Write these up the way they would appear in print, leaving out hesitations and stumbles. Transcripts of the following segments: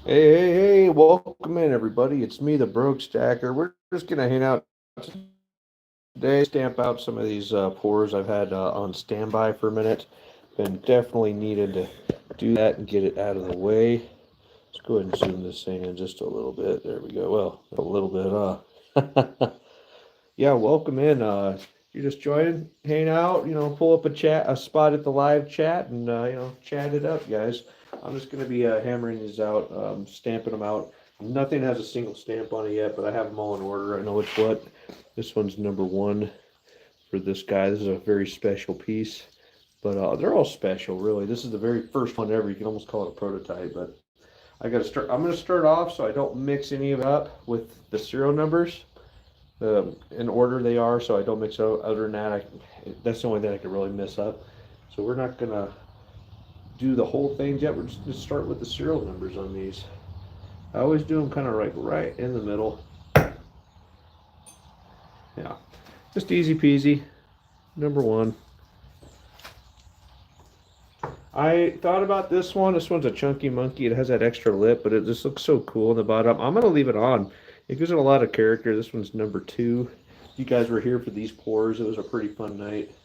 Hey, welcome in everybody. It's me, the Broke Stacker. We're just gonna hang out today, stamp out some of these pours I've had on standby for a minute. Been definitely needed to do that and get it out of the way. Let's go ahead and zoom this thing in just a little bit. There we go. Well, a little bit. Yeah, welcome in. You're just joining, hang out, pull up a spot at the live chat and, chat it up, guys. I'm just going to be hammering these out, stamping them out. Nothing has a single stamp on it yet, but I have them all in order. I know it's what. This one's number one for this guy. This is a very special piece, but they're all special, really. This is the very first one ever. You can almost call it a prototype, but I got to start. I'm going to start off so I don't mix any of it up with the serial numbers in order they are, so I don't mix up. Other than that, that's the only thing I could really mess up. So we're not gonna do the whole thing yet. We're just gonna start with the serial numbers on these. I always do them kind of right in the middle. Yeah, just easy peasy. Number one. I thought about this one. This one's a chunky monkey. It has that extra lip, but it just looks so cool on the bottom. I'm gonna leave it on. It gives it a lot of character. This one's number two. You guys were here for these pours. It was a pretty fun night.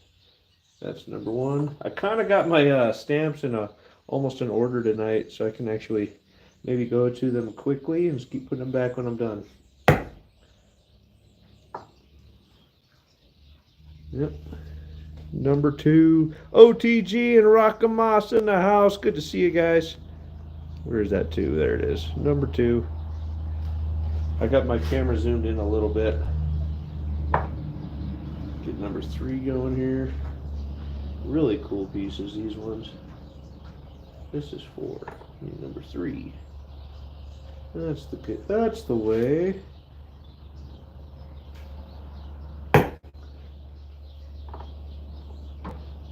That's number one. I kind of got my stamps in almost in order tonight, so I can actually maybe go to them quickly and just keep putting them back when I'm done. Yep. Number two, OTG and Rockamas in the house. Good to see you guys. Where's that two? There it is. Number two. I got my camera zoomed in a little bit. Get number three going here. Really cool pieces, these ones. This is four. Number three. That's the way.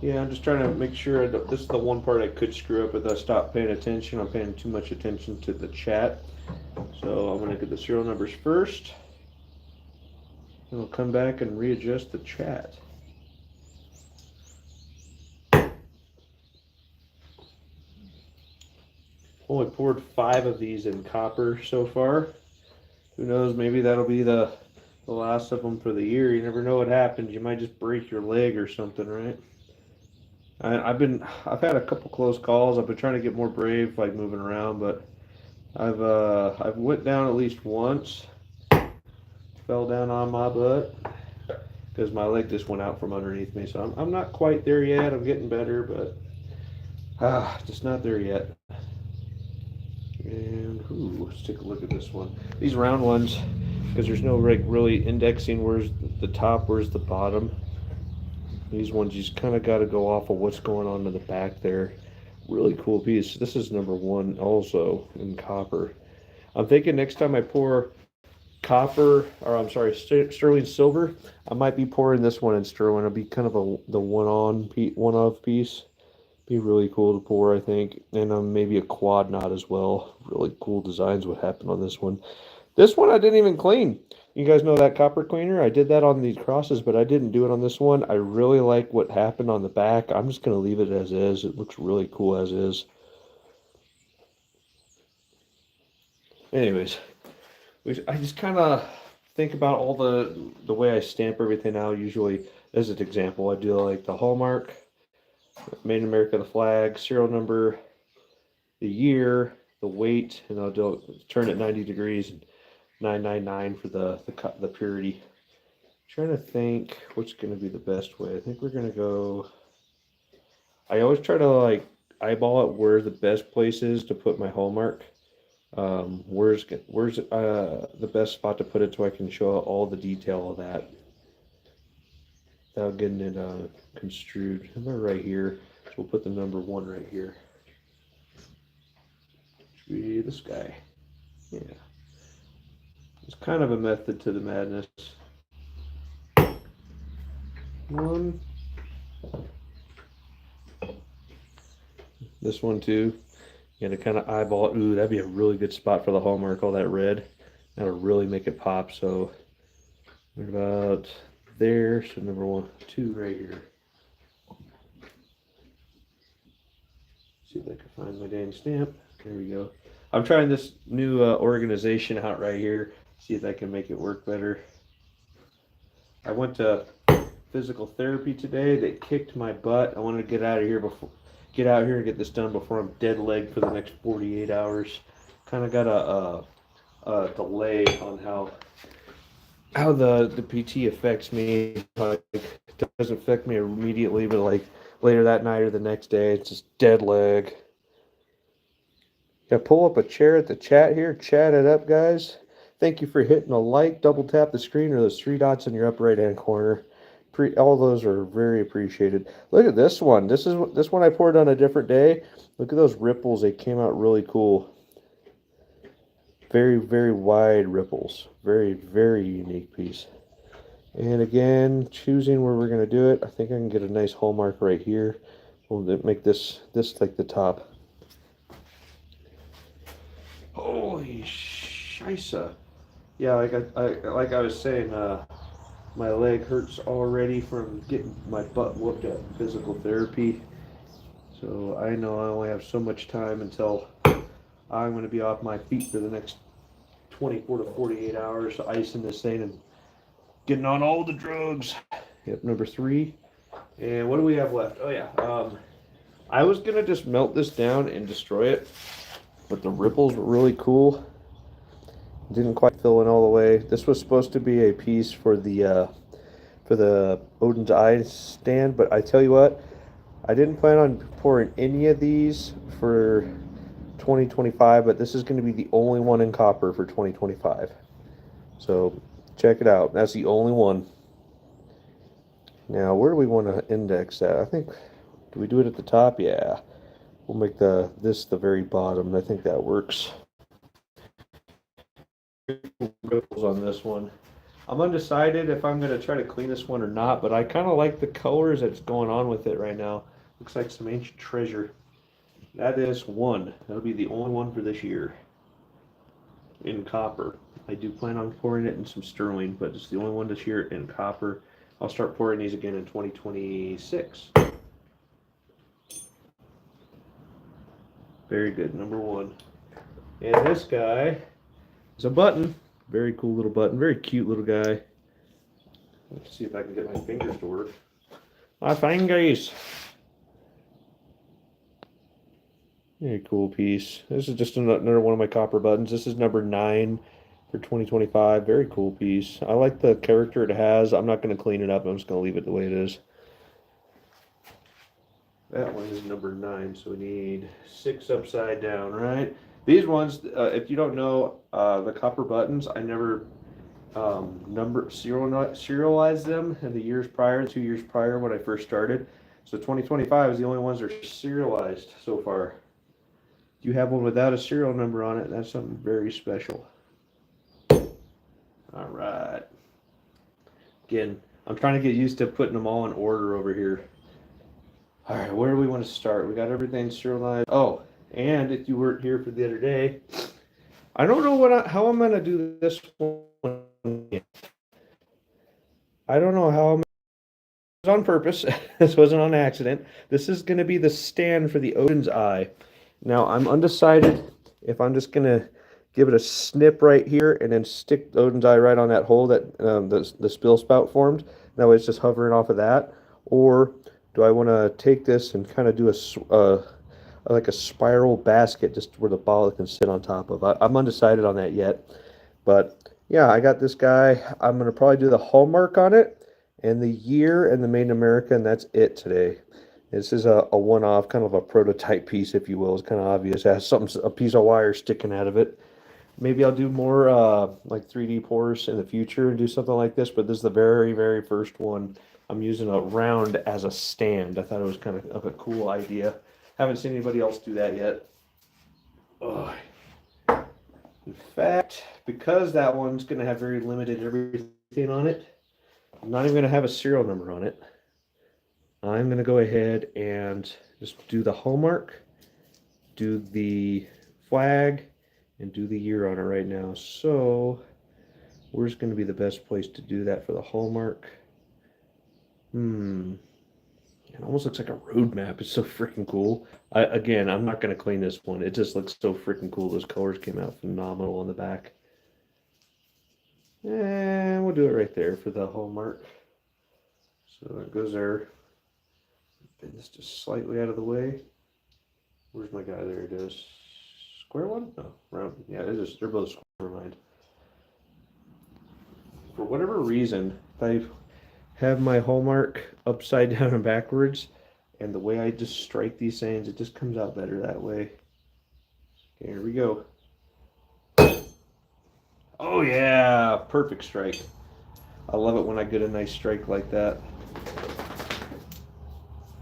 Yeah, I'm just trying to make sure this is the one part I could screw up if I stop paying attention. I'm paying too much attention to the chat. So I'm gonna get the serial numbers first. And we'll come back and readjust the chat. Only poured 5 of these in copper so far. Who knows, maybe that'll be the last of them for the year. You never know what happens. You might just break your leg or something, right? I've had a couple close calls. I've been trying to get more brave, like moving around, but I've went down at least once, fell down on my butt because my leg just went out from underneath me. So I'm not quite there yet. I'm getting better, but just not there yet. And let's take a look at this one. These round ones, because there's no really indexing. Where's the top? Where's the bottom? These ones you just kind of got to go off of what's going on in the back there. Really cool piece. This is number one also in copper. I'm thinking next time I pour copper, or I'm sorry, sterling silver, I might be pouring this one in sterling. It'll be kind of the one-off piece. Be really cool to pour, I think. And maybe a quad knot as well. Really cool designs would happen on this one. This one I didn't even clean. You guys know that copper cleaner? I did that on these crosses, but I didn't do it on this one. I really like what happened on the back. I'm just going to leave it as is. It looks really cool as is. Anyways, I just kind of think about all the way I stamp everything out. Usually, as an example, I do like the hallmark, Made in America, the flag, serial number, the year, the weight, and I'll turn it 90 degrees and 999 for the purity. Trying to think what's going to be the best way. I think we're going to go. I always try to like eyeball it where the best place is to put my hallmark. Where's the best spot to put it so I can show all the detail of that without getting it construed. I'm right here, so we'll put the number one right here. Should be this guy. Yeah. It's kind of a method to the madness. One. This one too. You gotta kind of eyeball it. Ooh, that'd be a really good spot for the hallmark, all that red. That'll really make it pop. So, what about there? So number one, two right here. See if I can find my dang stamp. There we go. I'm trying this new organization out right here. See if I can make it work better. I went to physical therapy today. They kicked my butt. I wanted to get out here and get this done before I'm dead leg for the next 48 hours. Kind of got a delay on how the PT affects me. Like, it doesn't affect me immediately, but like later that night or the next day, it's just dead leg. Yeah, pull up a chair at the chat here. Chat it up, guys. Thank you for hitting a like. Double tap the screen or those three dots in your upper right hand corner. All those are very appreciated. Look at this one. This one I poured on a different day. Look at those ripples. They came out really cool. Very, very wide ripples. Very, very unique piece. And again, choosing where we're going to do it. I think I can get a nice hallmark right here. We'll make this like the top. Holy shisa. Yeah, like I was saying, my leg hurts already from getting my butt whooped at physical therapy. So I know I only have so much time until I'm going to be off my feet for the next 24 to 48 hours, icing this thing and getting on all the drugs. Yep, number 3. And what do we have left? Oh yeah, I was going to just melt this down and destroy it, but the ripples were really cool. Didn't quite fill in all the way. This was supposed to be a piece for the Odin's Eye stand, but I tell you what, I didn't plan on pouring any of these for 2025, but this is going to be the only one in copper for 2025. So check it out. That's the only one. Now, where do we want to index that? I think, do we do it at the top? Yeah. We'll make this the very bottom. I think that works. Ripples on this one. I'm undecided if I'm going to try to clean this one or not, but I kind of like the colors that's going on with it right now. Looks like some ancient treasure. That is one. That'll be the only one for this year in copper. I do plan on pouring it in some sterling, but it's the only one this year in copper. I'll start pouring these again in 2026. Very good, number 1. And this guy is a button. Very cool little button. Very cute little guy. Let's see if I can get my fingers to work. My fingers. Very cool piece. This is just another one of my copper buttons. This is number 9 for 2025. Very cool piece. I like the character it has. I'm not going to clean it up. I'm just going to leave it the way it is. That one is number 9, so we need 6 upside down, right? These ones, if you don't know, the copper buttons, I never serialized them in the years prior, 2 years prior when I first started. So 2025 is the only ones that are serialized so far. If you have one without a serial number on it, that's something very special. All right. Again, I'm trying to get used to putting them all in order over here. All right, where do we want to start? We got everything serialized. Oh, and if you weren't here for the other day, I don't know how I'm going to do this one. I don't know how I'm on purpose. This wasn't on accident. This is going to be the stand for the Odin's Eye. Now, I'm undecided if I'm just going to give it a snip right here and then stick Odin's Eye right on that hole that the spill spout formed. That way it's just hovering off of that. Or do I want to take this and kind of do like a spiral basket just where the ball can sit on top of? I'm undecided on that yet. But yeah, I got this guy. I'm going to probably do the hallmark on it and the year and the Made in America, and that's it today. This is a one-off, kind of a prototype piece, if you will. It's kind of obvious. It has a piece of wire sticking out of it. Maybe I'll do more like 3D pours in the future and do something like this, but this is the very, very first one. I'm using a round as a stand. I thought it was kind of a cool idea. Haven't seen anybody else do that yet. Ugh. In fact, because that one's going to have very limited everything on it, I'm not even going to have a serial number on it. I'm going to go ahead and just do the hallmark, do the flag, and do the year on it right now. So where's going to be the best place to do that for the hallmark? It almost looks like a road map. It's so freaking cool. Again, I'm not going to clean this one. It just looks so freaking cool. Those colors came out phenomenal on the back. And we'll do it right there for the hallmark. So it goes there. Bend this just slightly out of the way. Where's my guy? There it is. Square one? No, round. Yeah, it is. They're both square lined. For whatever reason, I have my hallmark upside down and backwards, and the way I just strike these things, it just comes out better that way. Okay, here we go. Oh yeah, perfect strike. I love it when I get a nice strike like that.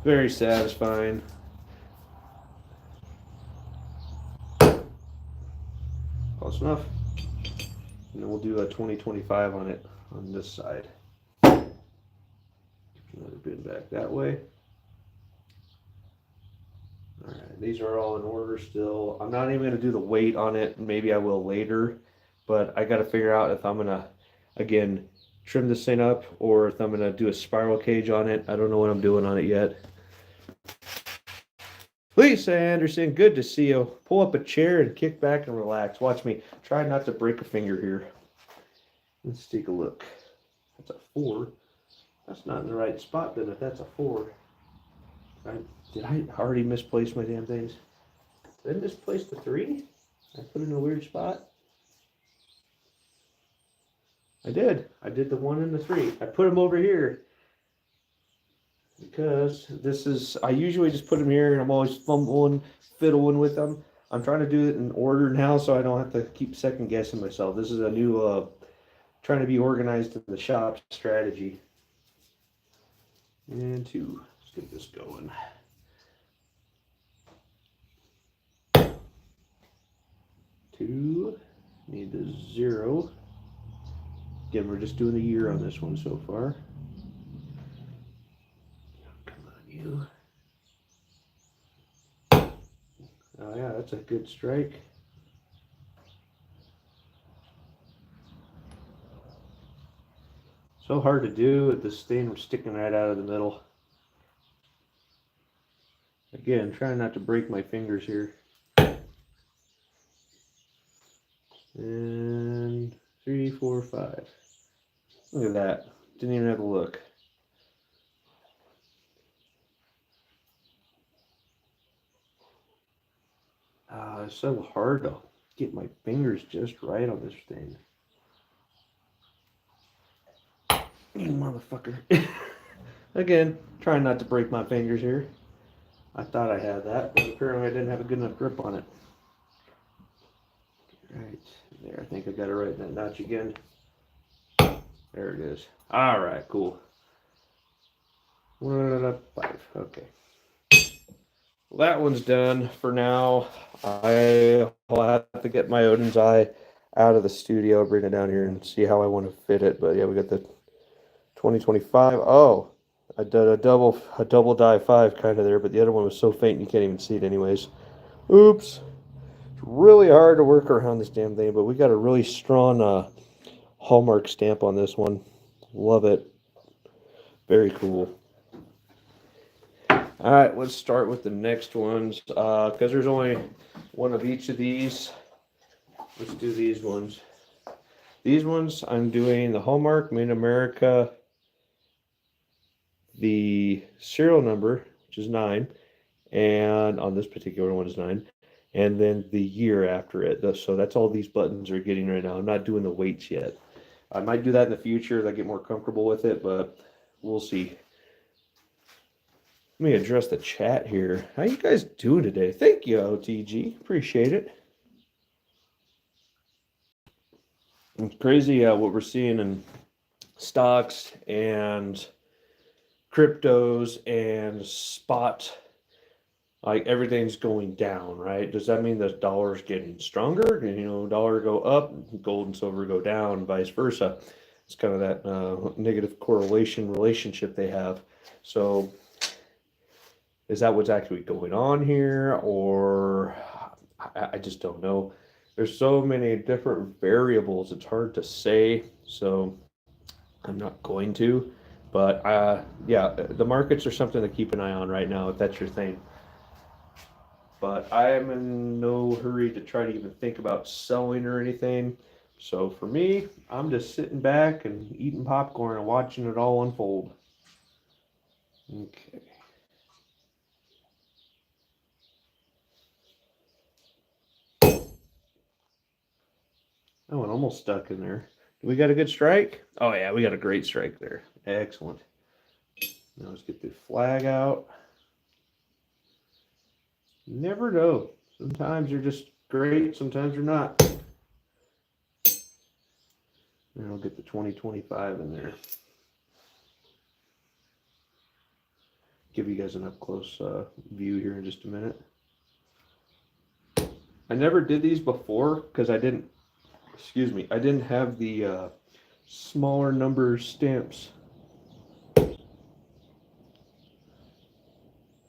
Very satisfying. Close enough. And then we'll do a 2025 on it on this side. Another bend back that way. All right, these are all in order still. I'm not even going to do the weight on it. Maybe I will later, but I got to figure out if I'm going to, again, trim this thing up or if I'm going to do a spiral cage on it. I don't know what I'm doing on it yet. Lisa Anderson, good to see you. Pull up a chair and kick back and relax. Watch me. Try not to break a finger here. Let's take a look. That's a 4. That's not in the right spot then if that's a 4. Did I already misplace my damn things? Did I misplace the 3? I put it in a weird spot. I did. I did the 1 and the 3. I put them over here. Because this is, I usually just put them here and I'm always fumbling, fiddling with them. I'm trying to do it in order now so I don't have to keep second guessing myself. This is a new, trying to be organized in the shop strategy. And 2. Let's get this going. 2. Need the 0. Again, we're just doing a year on this one so far. Come on, you. Oh yeah, that's a good strike. So hard to do with this thing sticking right out of the middle. Again, trying not to break my fingers here. And 3, 4, 5. Look at that. Didn't even have to look. It's so hard to get my fingers just right on this thing. You motherfucker. Again, trying not to break my fingers here. I thought I had that, but apparently I didn't have a good enough grip on it. Right there, I think I got it right in that notch again. There it is. All right, cool. 5. Okay. Well, that one's done for now. I'll have to get my Odin's Eye out of the studio, bring it down here and see how I want to fit it. But yeah, we got the 2025. Oh, I did a double die 5 kind of there, but the other one was so faint you can't even see it anyways. Oops. It's really hard to work around this damn thing, but we got a really strong hallmark stamp on this one. Love it. Very cool. All right, let's start with the next ones. Because there's only one of each of these. Let's do these ones. These ones, I'm doing the Hallmark, Made in America, the serial number, which is 9, and on this particular one is 9, and then the year after it. So that's all these buttons are getting right now. I'm not doing the weights yet. I might do that in the future as I get more comfortable with it, but we'll see. Let me address the chat here. How you guys doing today? Thank you, OTG. Appreciate it. It's crazy what we're seeing in stocks and cryptos and spot. Like everything's going down, right? Does that mean the dollar's getting stronger? You know, dollar go up, gold and silver go down, vice versa. It's kind of that negative correlation relationship they have. So is that what's actually going on here? Or I just don't know. There's so many different variables. It's hard to say. So I'm not going to. But yeah, the markets are something to keep an eye on right now if that's your thing. But I am in no hurry to try to even think about selling or anything. So for me, I'm just sitting back and eating popcorn and watching it all unfold. Okay. Oh, it almost stuck in there. We got a good strike? Oh yeah, we got a great strike there. Excellent. Now let's get the flag out. You never know. Sometimes they're just great, sometimes they're not. And I'll get the 2025 in there. Give you guys an up close view here in just a minute. I never did these before because I didn't have the smaller number stamps.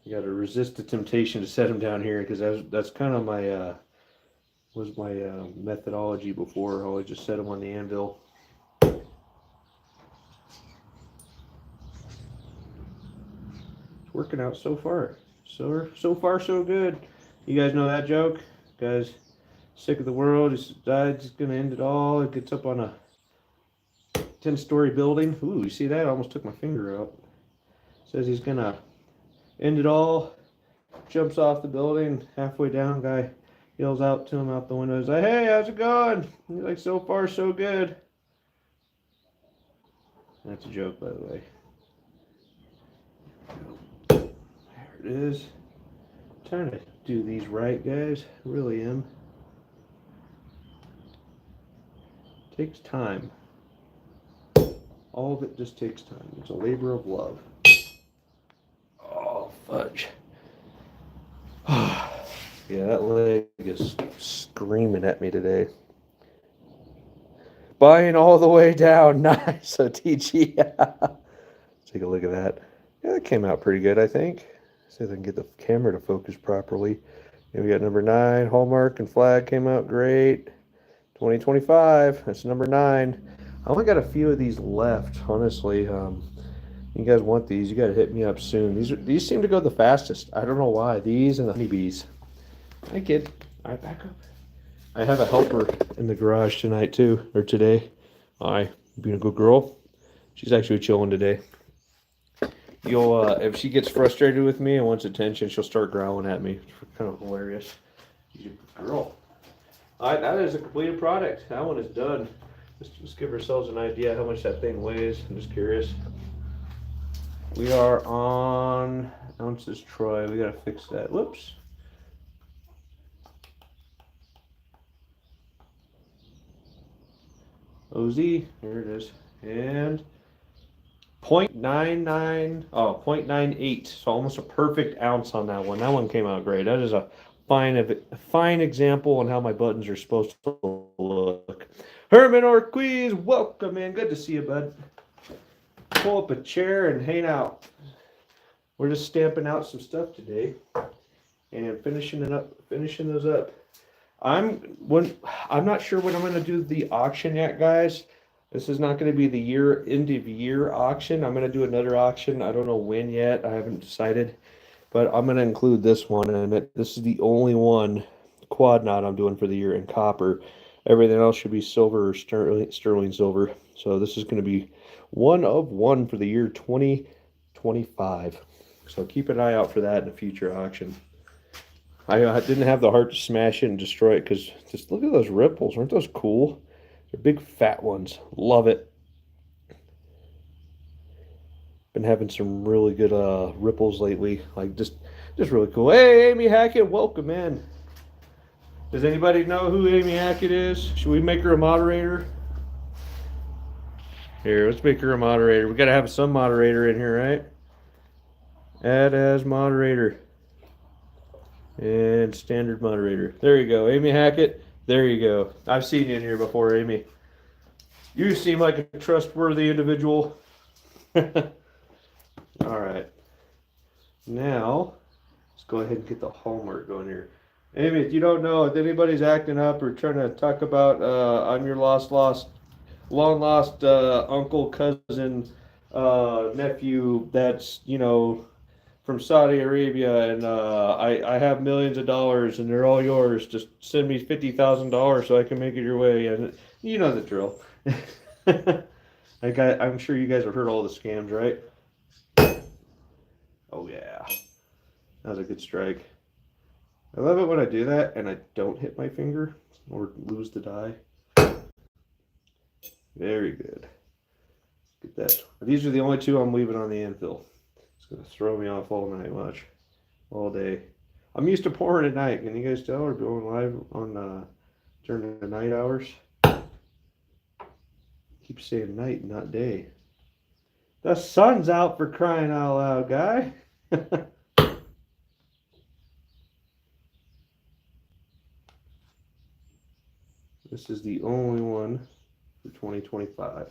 You got to resist the temptation to set them down here because that's kind of my methodology before. I always just set them on the anvil. It's working out so far. So far so good. You guys know that joke? Guys, sick of the world. He's gonna end it all. It gets up on a 10-story building. Ooh, you see that? I almost took my finger out. Says he's gonna end it all. Jumps off the building. Halfway down, guy yells out to him out the window. He's like, "Hey, how's it going?" He's like, "So far, so good." That's a joke, by the way. There it is. I'm trying to do these right, guys. I really am. Takes time. All of it just takes time. It's a labor of love. Oh, fudge. Yeah, that leg is screaming at me today. Buying all the way down. Nice, OTG. Take a look at that. Yeah, that came out pretty good, I think. See if I can get the camera to focus properly. Yeah, we got number 9, Hallmark and flag came out great. 2025, that's number 9. I only got a few of these left, honestly. You guys want these, you got to hit me up soon. These seem to go the fastest. I don't know why. These and the honeybees. Hi, kid. All right, back up. I have a helper in the garage tonight, too, or today. Hi, being a good girl. She's actually chilling today. If she gets frustrated with me and wants attention, she'll start growling at me. It's kind of hilarious. She's a good girl. All right, that is a completed product. That one is done. Just give ourselves an idea how much that thing weighs. I'm just curious. We are on ounces Troy. We gotta fix that. Whoops. OZ, here it is. And 0.99, 0.98. So almost a perfect ounce on that one. That one came out great. That is a fine example on how my buttons are supposed to look. Herman Orquiz, welcome in. Good to see you, bud. Pull up a chair and hang out. We're just stamping out some stuff today and finishing those up. I'm not sure when I'm going to do the auction yet, guys. This is not going to be the end of year auction. I'm going to do another auction. I don't know when yet. I haven't decided, but I'm going to include this one in it. This is the only one quad knot I'm doing for the year in copper. Everything else should be silver or sterling silver. So this is going to be one of one for the year 2025. So keep an eye out for that in a future auction. I didn't have the heart to smash it and destroy it because just look at those ripples. Aren't those cool? They're big fat ones. Love it. Been having some really good ripples lately. Like just really cool. Hey, Amy Hackett, welcome in. Does anybody know who Amy Hackett is? Should we make her a moderator? Here, let's make her a moderator. We got to have some moderator in here, right? Add as moderator. And standard moderator. There you go. Amy Hackett. There you go. I've seen you in here before, Amy. You seem like a trustworthy individual. All right. Now, let's go ahead and get the Hallmark going here. Amy, if you don't know, if anybody's acting up or trying to talk about I'm your long lost uncle, cousin, nephew that's, you know, from Saudi Arabia, and I have millions of dollars, and they're all yours. Just send me $50,000 so I can make it your way, and you know the drill. I'm sure you guys have heard all the scams, right? Oh yeah, that was a good strike. I love it when I do that and I don't hit my finger or lose the die. Very good. Get that. These are the only two I'm leaving on the infill. It's gonna throw me off all night, watch. All day. I'm used to pouring at night. Can you guys tell? We're going live on during the night hours. Keep saying night, not day. The sun's out, for crying out loud, guy. This is the only one for 2025.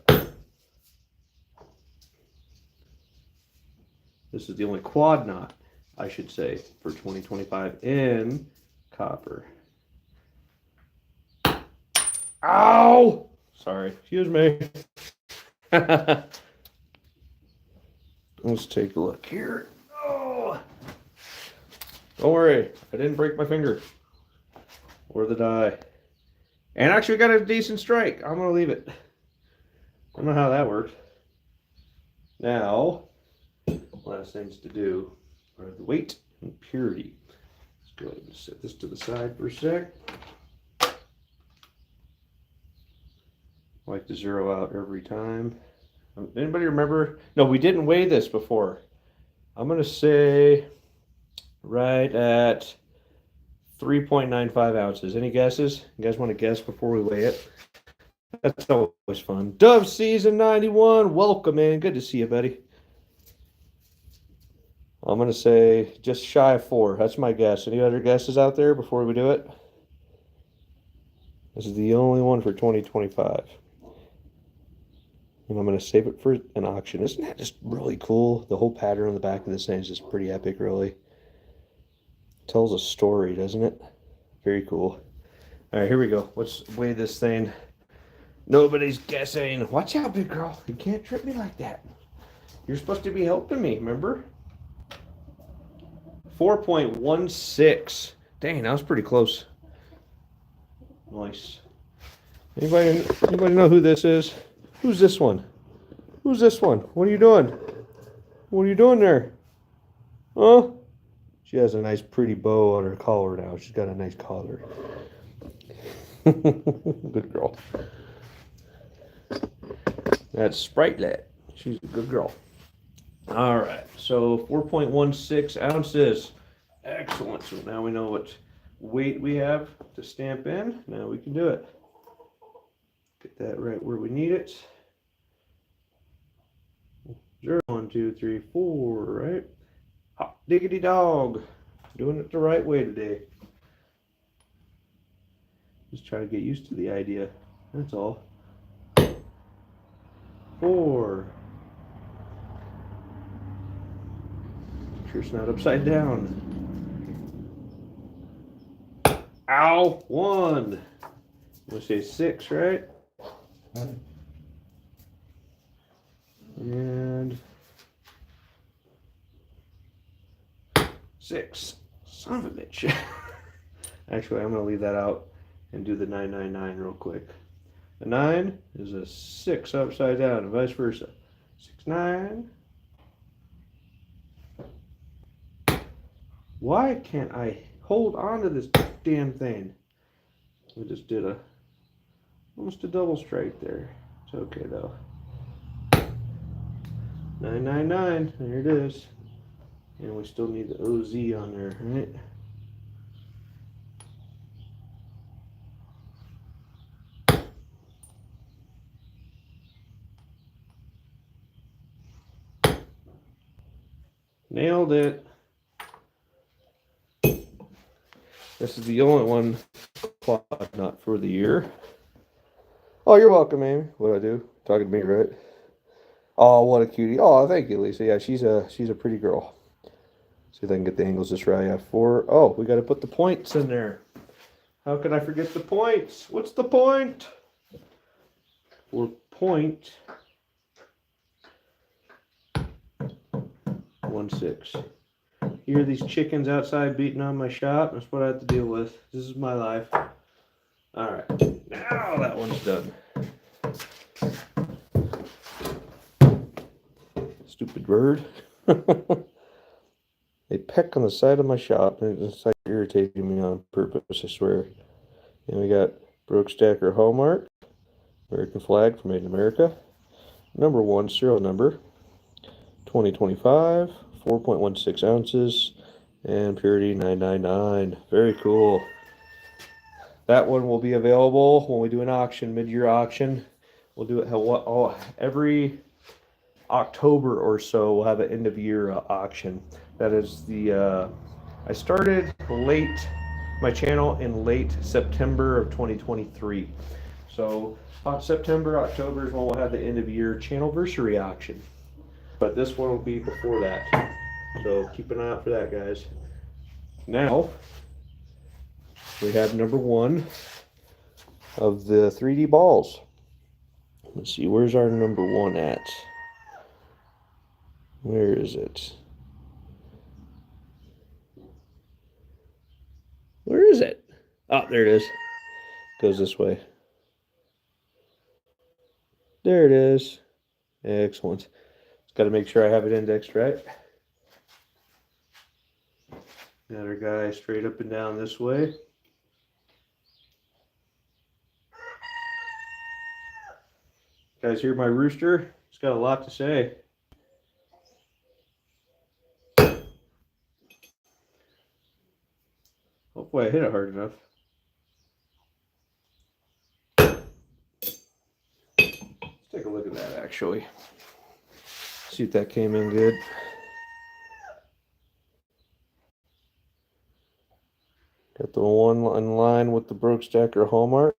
This is the only quad knot, I should say, for 2025 in copper. Ow! Sorry, excuse me. Let's take a look here. Oh! Don't worry, I didn't break my finger or the die. And actually got a decent strike. I'm going to leave it. I don't know how that worked. Now, last things to do are the weight and purity. Let's go ahead and set this to the side for a sec. I like to zero out every time. Anybody remember? No, we didn't weigh this before. I'm going to say right at 3.95 ounces. Any guesses? You guys want to guess before we weigh it? That's always fun. Dove Season 91, welcome in. Good to see you, buddy. I'm going to say just shy of 4. That's my guess. Any other guesses out there before we do it? This is the only one for 2025. And I'm going to save it for an auction. Isn't that just really cool? The whole pattern on the back of this thing is just pretty epic, really. Tells a story, doesn't it? Very cool. All right, here we go. Let's weigh this thing. Nobody's guessing. Watch out, big girl. You can't trip me like that. You're supposed to be helping me, remember? 4.16. Dang, that was pretty close. Nice. Anybody know who this is? Who's this one? Who's this one? What are you doing? What are you doing there? Huh? She has a nice pretty bow on her collar now. She's got a nice collar. Good girl. That's Spritelet. She's a good girl. All right, so 4.16 ounces. Excellent. So now we know what weight we have to stamp in. Now we can do it. Get that right where we need it. 0, 1, 2, 3, 4, right? Hot diggity dog. Doing it the right way today. Just try to get used to the idea. That's all. 4. Make sure it's not upside down. Ow! 1. I'm gonna say 6, right? And 6. Son of a bitch. Actually, I'm gonna leave that out and do the 999 real quick. The 9 is a 6 upside down, and vice versa. 6, 9. Why can't I hold on to this damn thing? I just did almost a double strike there. It's okay though. 999, there it is. And we still need the OZ on there, right? Nailed it. This is the only one quad knot for the year. Oh, you're welcome, Amy. What'd I do? Talking to me, right? Oh, what a cutie. Oh, thank you, Lisa. Yeah, she's a pretty girl. See if I can get the angles just right. Yeah, 4. Oh, we got to put the points in there. How could I forget the points? What's the point? 4 point. 4.16. Hear these chickens outside beating on my shop? That's what I have to deal with. This is my life. Alright, now that one's done. Stupid bird. They peck on the side of my shop, and it's like irritating me on purpose, I swear. And we got Broke Stacker Hallmark, American flag from Made in America. Number 1 serial number, 2025, 4.16 ounces, and purity 999. Very cool. That one will be available when we do an auction, mid-year auction. We'll do it every October or so. We'll have an end-of-year auction. That is I started my channel in late September of 2023. So September, October is when we'll have the end-of-year channelversary auction. But this one will be before that. So keep an eye out for that, guys. Now, we have number 1 of the 3D balls. Let's see, where's our number 1 at? Where is it? Where is it? Oh, there it is. Goes this way. There it is. Excellent. Just got to make sure I have it indexed right. Got our guy straight up and down this way. Guys, hear my rooster? He's got a lot to say. Hopefully I hit it hard enough. Let's take a look at that, actually. See if that came in good. Got the one in line with the Broke Stacker Hallmark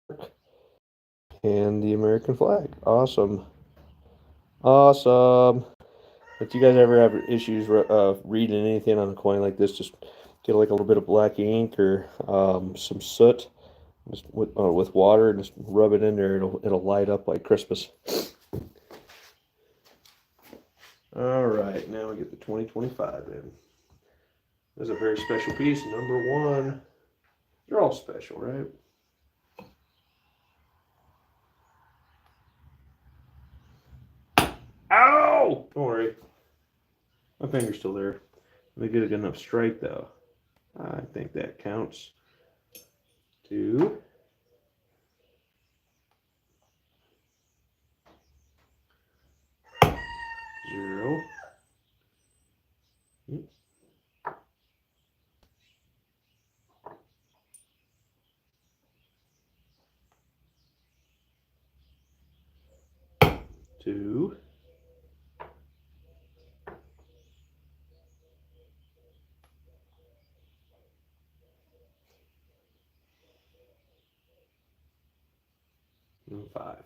and the American flag. Awesome. Awesome. If you guys ever have issues reading anything on a coin like this, just get like a little bit of black ink or some soot just with water and just rub it in there. It'll light up like Christmas. All right, now we get the 2025 in. This is a very special piece, number 1. They're all special, right? Ow! Don't worry. My finger's still there. Let me get a good enough strike, though. I think that counts. 2. 0. 2. 5.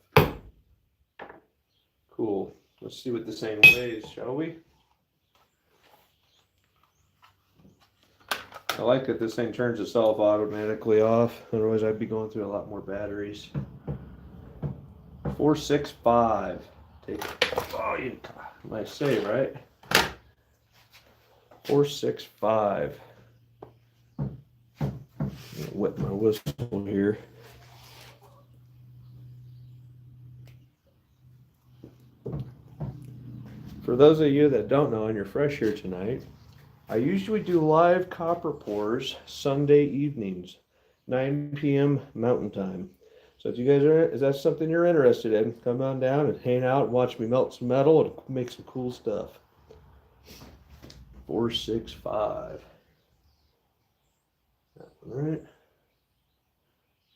Cool. Let's see what this thing weighs, shall we? I like that this thing turns itself automatically off. Otherwise, I'd be going through a lot more batteries. 465. Take it. Oh, you might say, right? 465. Wet my whistle here. For those of you that don't know and you're fresh here tonight, I usually do live copper pours Sunday evenings, 9 p.m. Mountain Time. So if you guys is that something you're interested in, come on down and hang out and watch me melt some metal and make some cool stuff. 465. That one, right?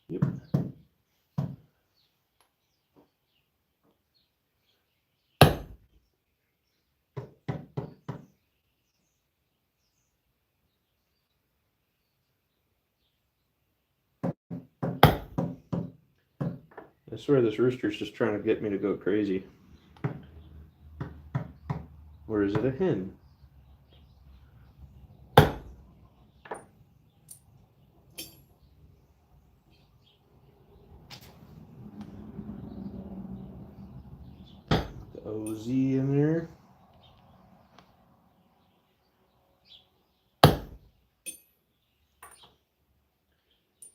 Yep. I swear this rooster's just trying to get me to go crazy. Or is it a hen? The OZ in there.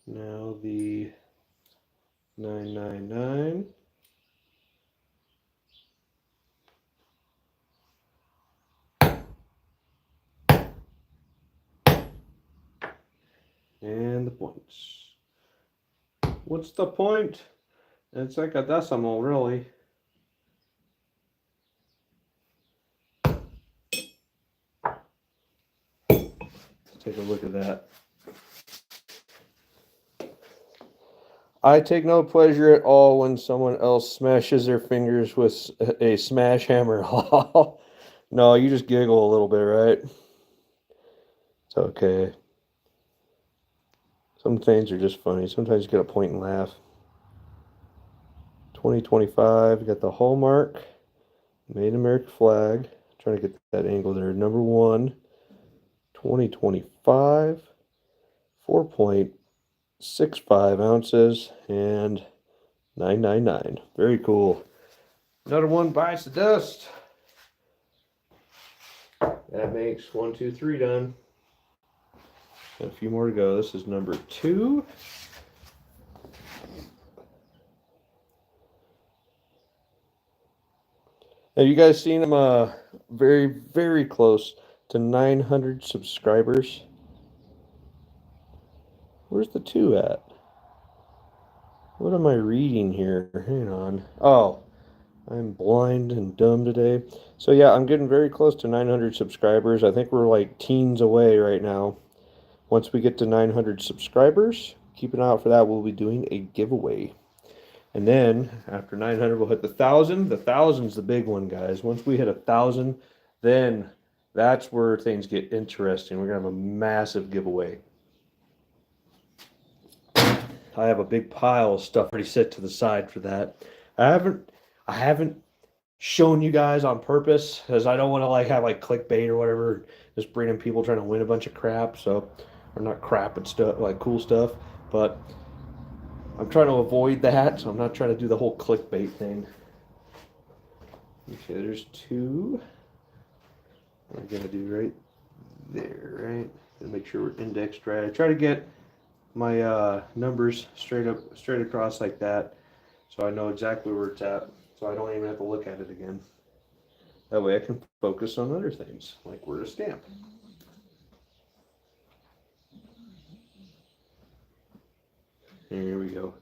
Now the 999. And the points. What's the point? It's like a decimal, really. Let's take a look at that. I take no pleasure at all when someone else smashes their fingers with a smash hammer. No, you just giggle a little bit, right? It's okay. Some things are just funny. Sometimes you get a point and laugh. 2025, you got the Hallmark, Made in America flag. Trying to get that angle there. Number 1, 2025, 4.65 ounces, and 999. Very cool. Another one bites the dust. That makes 1, 2, 3 done. Got a few more to go. This is number 2. Have you guys seen them very, very close to 900 subscribers? Where's the 2 at? What am I reading here? Hang on. Oh, I'm blind and dumb today. So yeah, I'm getting very close to 900 subscribers. I think we're like teens away right now. Once we get to 900 subscribers, keep an eye out for that. We'll be doing a giveaway. And then after 900, we'll hit the 1,000. The 1,000's the big one, guys. Once we hit 1,000, then that's where things get interesting. We're gonna have a massive giveaway. I have a big pile of stuff already set to the side for that. I haven't shown you guys on purpose because I don't want to like have like clickbait or whatever, just bringing people trying to win a bunch of crap. So, or not crap, but stuff like cool stuff. But I'm trying to avoid that, so I'm not trying to do the whole clickbait thing. Okay, there's 2. I'm gonna do right there, right? And make sure we're indexed right. I try to get my numbers straight across like that, so I know exactly where it's at, so I don't even have to look at it again. That way I can focus on other things, like where to stamp. Here we go.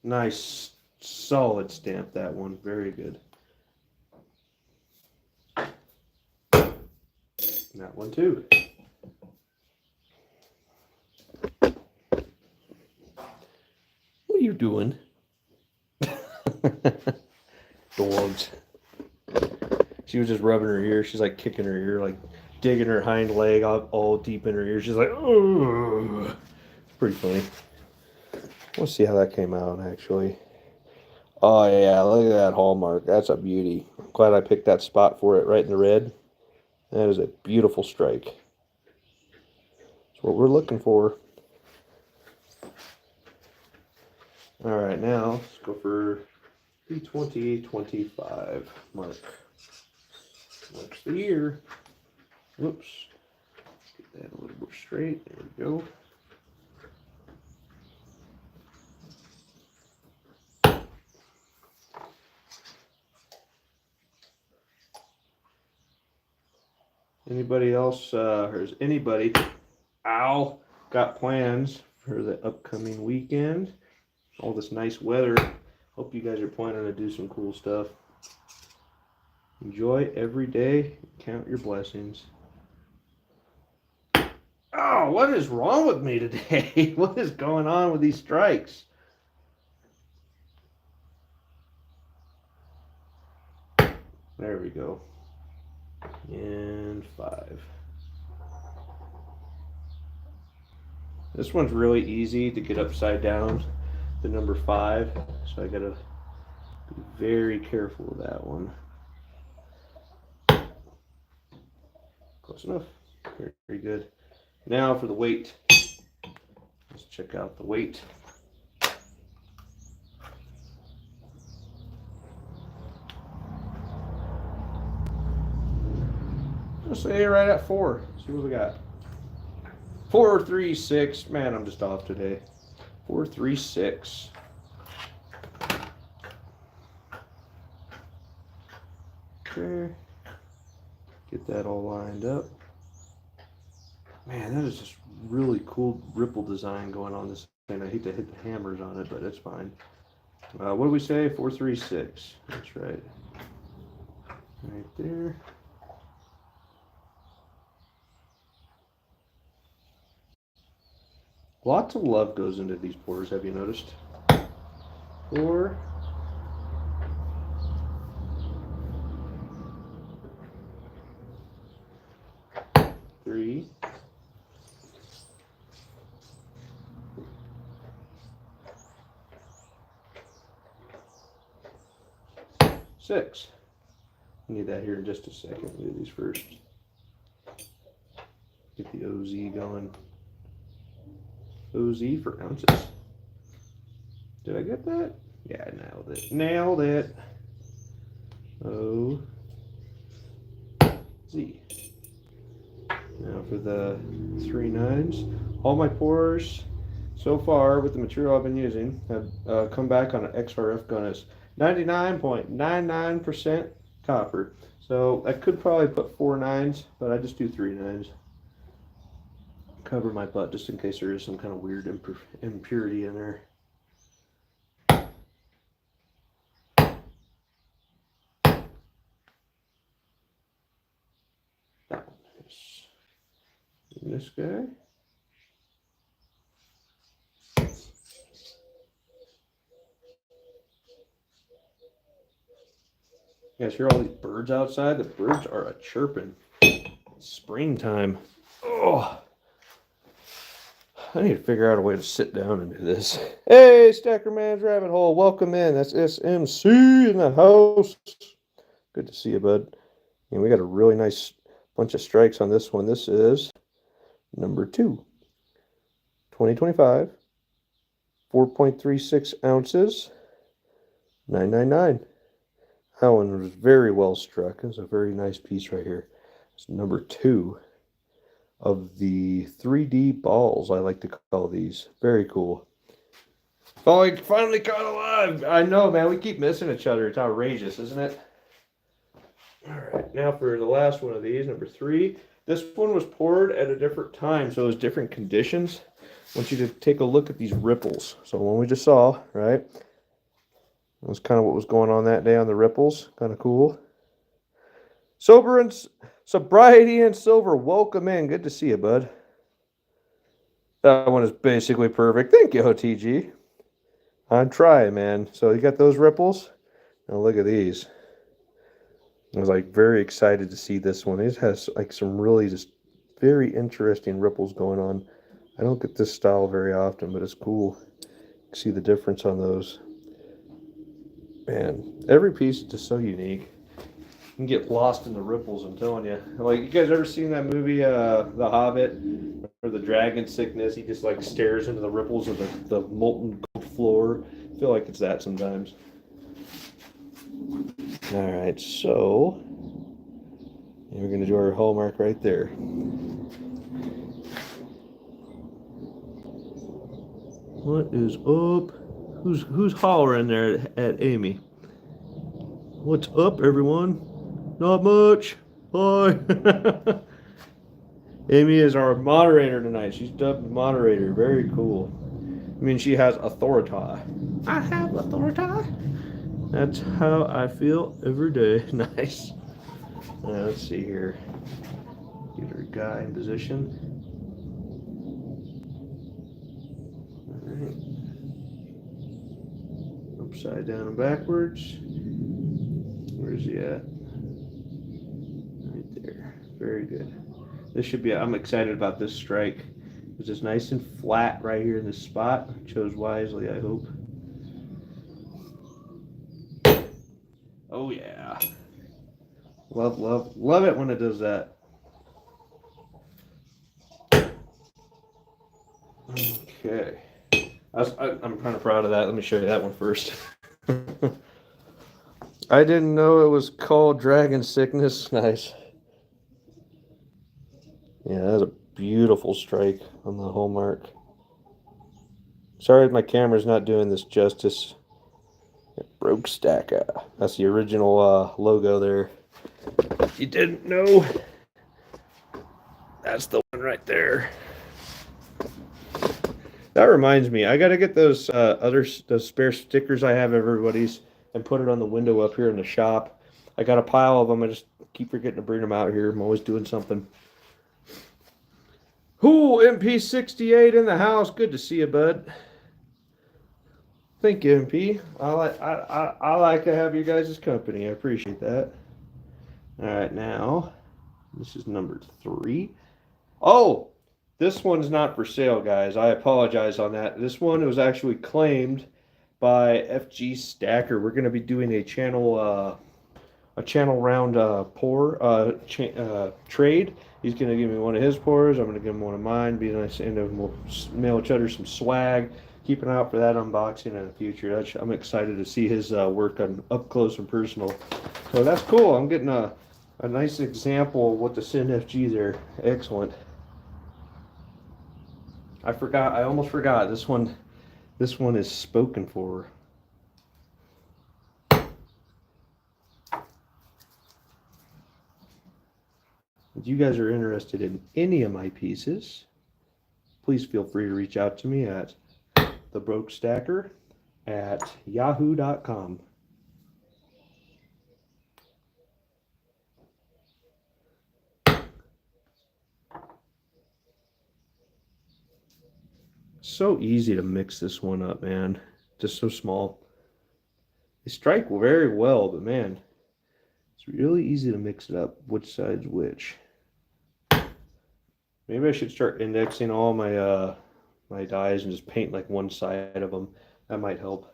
Nice, solid stamp, that one. Very good. That one too. What are you doing? Dogs. She was just rubbing her ear. She's like kicking her ear, like digging her hind leg all deep in her ear. She's like, oh, it's pretty funny. We'll see how that came out, actually. Oh, yeah, look at that hallmark. That's a beauty. I'm glad I picked that spot for it right in the red. That is a beautiful strike. That's what we're looking for. All right, now let's go for the 2025 mark. Marks the year. Whoops. Get that a little more straight. There we go. Anybody else, or is anybody, got plans for the upcoming weekend? All this nice weather. Hope you guys are planning to do some cool stuff. Enjoy every day. Count your blessings. Oh, what is wrong with me today? What is going on with these strikes? There we go. And 5. This one's really easy to get upside down, the number 5. So I gotta be very careful with that one. Close enough. Very, very good. Now for the weight. Let's check out the weight. Let's say right at 4. See what we got. 436. Man, I'm just off today. 436. Okay. Get that all lined up. Man, that is just really cool ripple design going on this thing. I hate to hit the hammers on it, but it's fine. What do we say? 436. That's right. Right there. Lots of love goes into these pours, have you noticed? 4. 3. 6. Need that here in just a second. Do these first. Get the OZ going. OZ for ounces. Did I get that? Yeah, I nailed it. Nailed it. O Z. Now for the 3 9s. All my pours so far with the material I've been using have come back on an XRF gun as 99.99% copper. So I could probably put 4 9s, but I just do 3 9s. Cover my butt just in case there is some kind of weird impurity in there. That one is this guy. You guys hear all these birds outside? The birds are a chirping. It's springtime. Oh, I need to figure out a way to sit down and do this. Hey, Stacker Man's Rabbit Hole, welcome in. That's SMC in the house. Good to see you, bud. And we got a really nice bunch of strikes on this one. This is number 2, 2025, 4.36 ounces, 999. That one was very well struck. It's a very nice piece right here. It's number 2 of the 3D balls, I like to call these. Very cool. Oh, I finally caught alive. I know, man. We keep missing each other. It's outrageous, isn't it? All right, now for the last one of these, number 3. This one was poured at a different time, so it was different conditions. I want you to take a look at these ripples. So one we just saw, right? That was kind of what was going on that day on the ripples. Kind of cool. Sober and Sobriety and Silver, welcome in. Good to see you, bud. That one is basically perfect. Thank you, OTG. I'm trying, man. So you got those ripples? Now look at these. I was like very excited to see this one. It has like some really just very interesting ripples going on. I don't get this style very often, but it's cool. You see the difference on those. Man, every piece is just so unique. You can get lost in the ripples, I'm telling you. Like, you guys ever seen that movie, The Hobbit, or the dragon sickness? He just like stares into the ripples of the molten gold floor. I feel like it's that sometimes. All right, so we're gonna do our hallmark right there. What is up? Who's hollering there at Amy? What's up, everyone? Not much. Bye. Amy is our moderator tonight. She's dubbed moderator. Very cool. I mean, she has authority. I have authority. That's how I feel every day. Nice. Let's see here. Get our guy in position. All right. Upside down and backwards. Where's he at? Right there. Very good. This should be, I'm excited about this strike. It's just nice and flat right here in this spot. I chose wisely, I hope. Oh yeah. Love, love, love it when it does that. Okay. I'm kind of proud of that. Let me show you that one first. I didn't know it was called Dragon Sickness. Nice. Yeah, that was a beautiful strike on the hole mark. Sorry my camera's not doing this justice. Broke Stacker. That's the original logo there. If you didn't know, that's the one right there. That reminds me, I got to get those those spare stickers I have everybody's and put it on the window up here in the shop. I got a pile of them. I just keep forgetting to bring them out here. I'm always doing something. Who MP68 in the house? Good to see you, bud. Thank you, MP. I like to have you guys' company. I appreciate that. All right, now this is number 3. Oh, this one's not for sale, guys. I apologize on that. This one was actually claimed by FG Stacker. We're going to be doing a channel round trade. He's going to give me one of his pours. I'm going to give him one of mine. Be nice, and we'll mail each other some swag. Keep an eye out for that unboxing in the future. I'm excited to see his work up close and personal. So that's cool. I'm getting a nice example of what to send FG there. Excellent. I forgot. I almost forgot. This one is spoken for. If you guys are interested in any of my pieces, please feel free to reach out to me at thebroke.stacker@yahoo.com. So easy to mix this one up, man. Just so small. They strike very well, but man, it's really easy to mix it up. Which side's which? Maybe I should start indexing all my my dies and just paint like one side of them. That might help.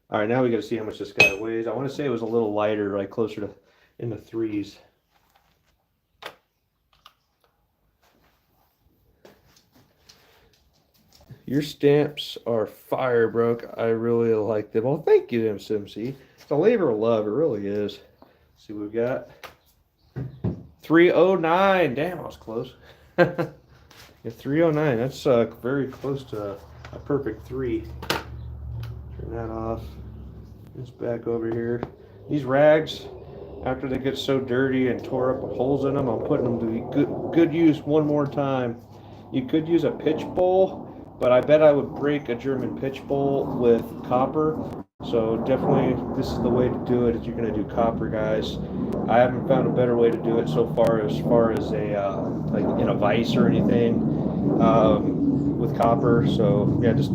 All right, now we got to see how much this guy weighs. I want to say it was a little lighter, like closer to in the 3s. Your stamps are fire, Broke. I really like them. Well, thank you, MCMC. It's a labor of love. It really is. Let's see what we've got. 309. Damn, I was close. Yeah, 309. That's very close to a perfect 3. Turn that off. It's back over here. These rags, after they get so dirty and tore up holes in them, I'm putting them to good use one more time. You could use a pitch bowl, but I bet I would break a German pitch bowl with copper. So definitely, this is the way to do it. If you're going to do copper, guys. I haven't found a better way to do it so far as a like in a vise or anything with copper. So yeah, just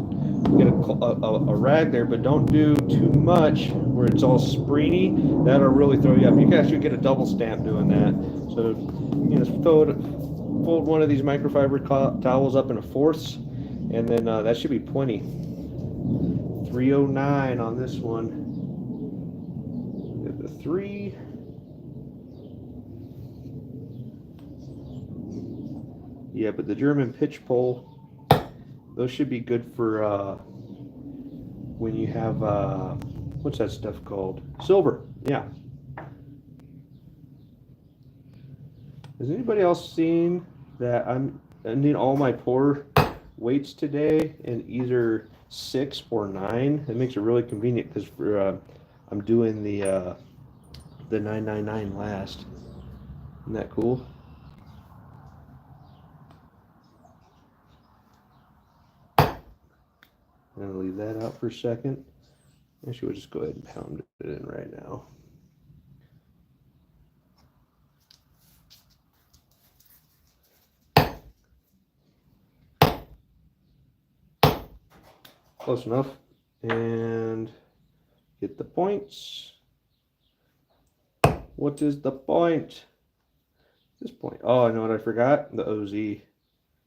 get a rag there, but don't do too much where it's all spreeny. That'll really throw you up. You can actually get a double stamp doing that. So you know, fold one of these microfiber towels up into fourths, and then that should be plenty. 309 on this one. Get the 3. Yeah, but the German pitch pole, those should be good for when you have what's that stuff called? Silver. Yeah. Has anybody else seen that I need all my pour weights today in either 6 or 9? It makes it really convenient because I'm doing the 999 last. Isn't that cool? I'm going to leave that out for a second. Actually, we'll just go ahead and pound it in right now. Close enough. And get the points. What is the point? This point. Oh, I know what I forgot. The OZ.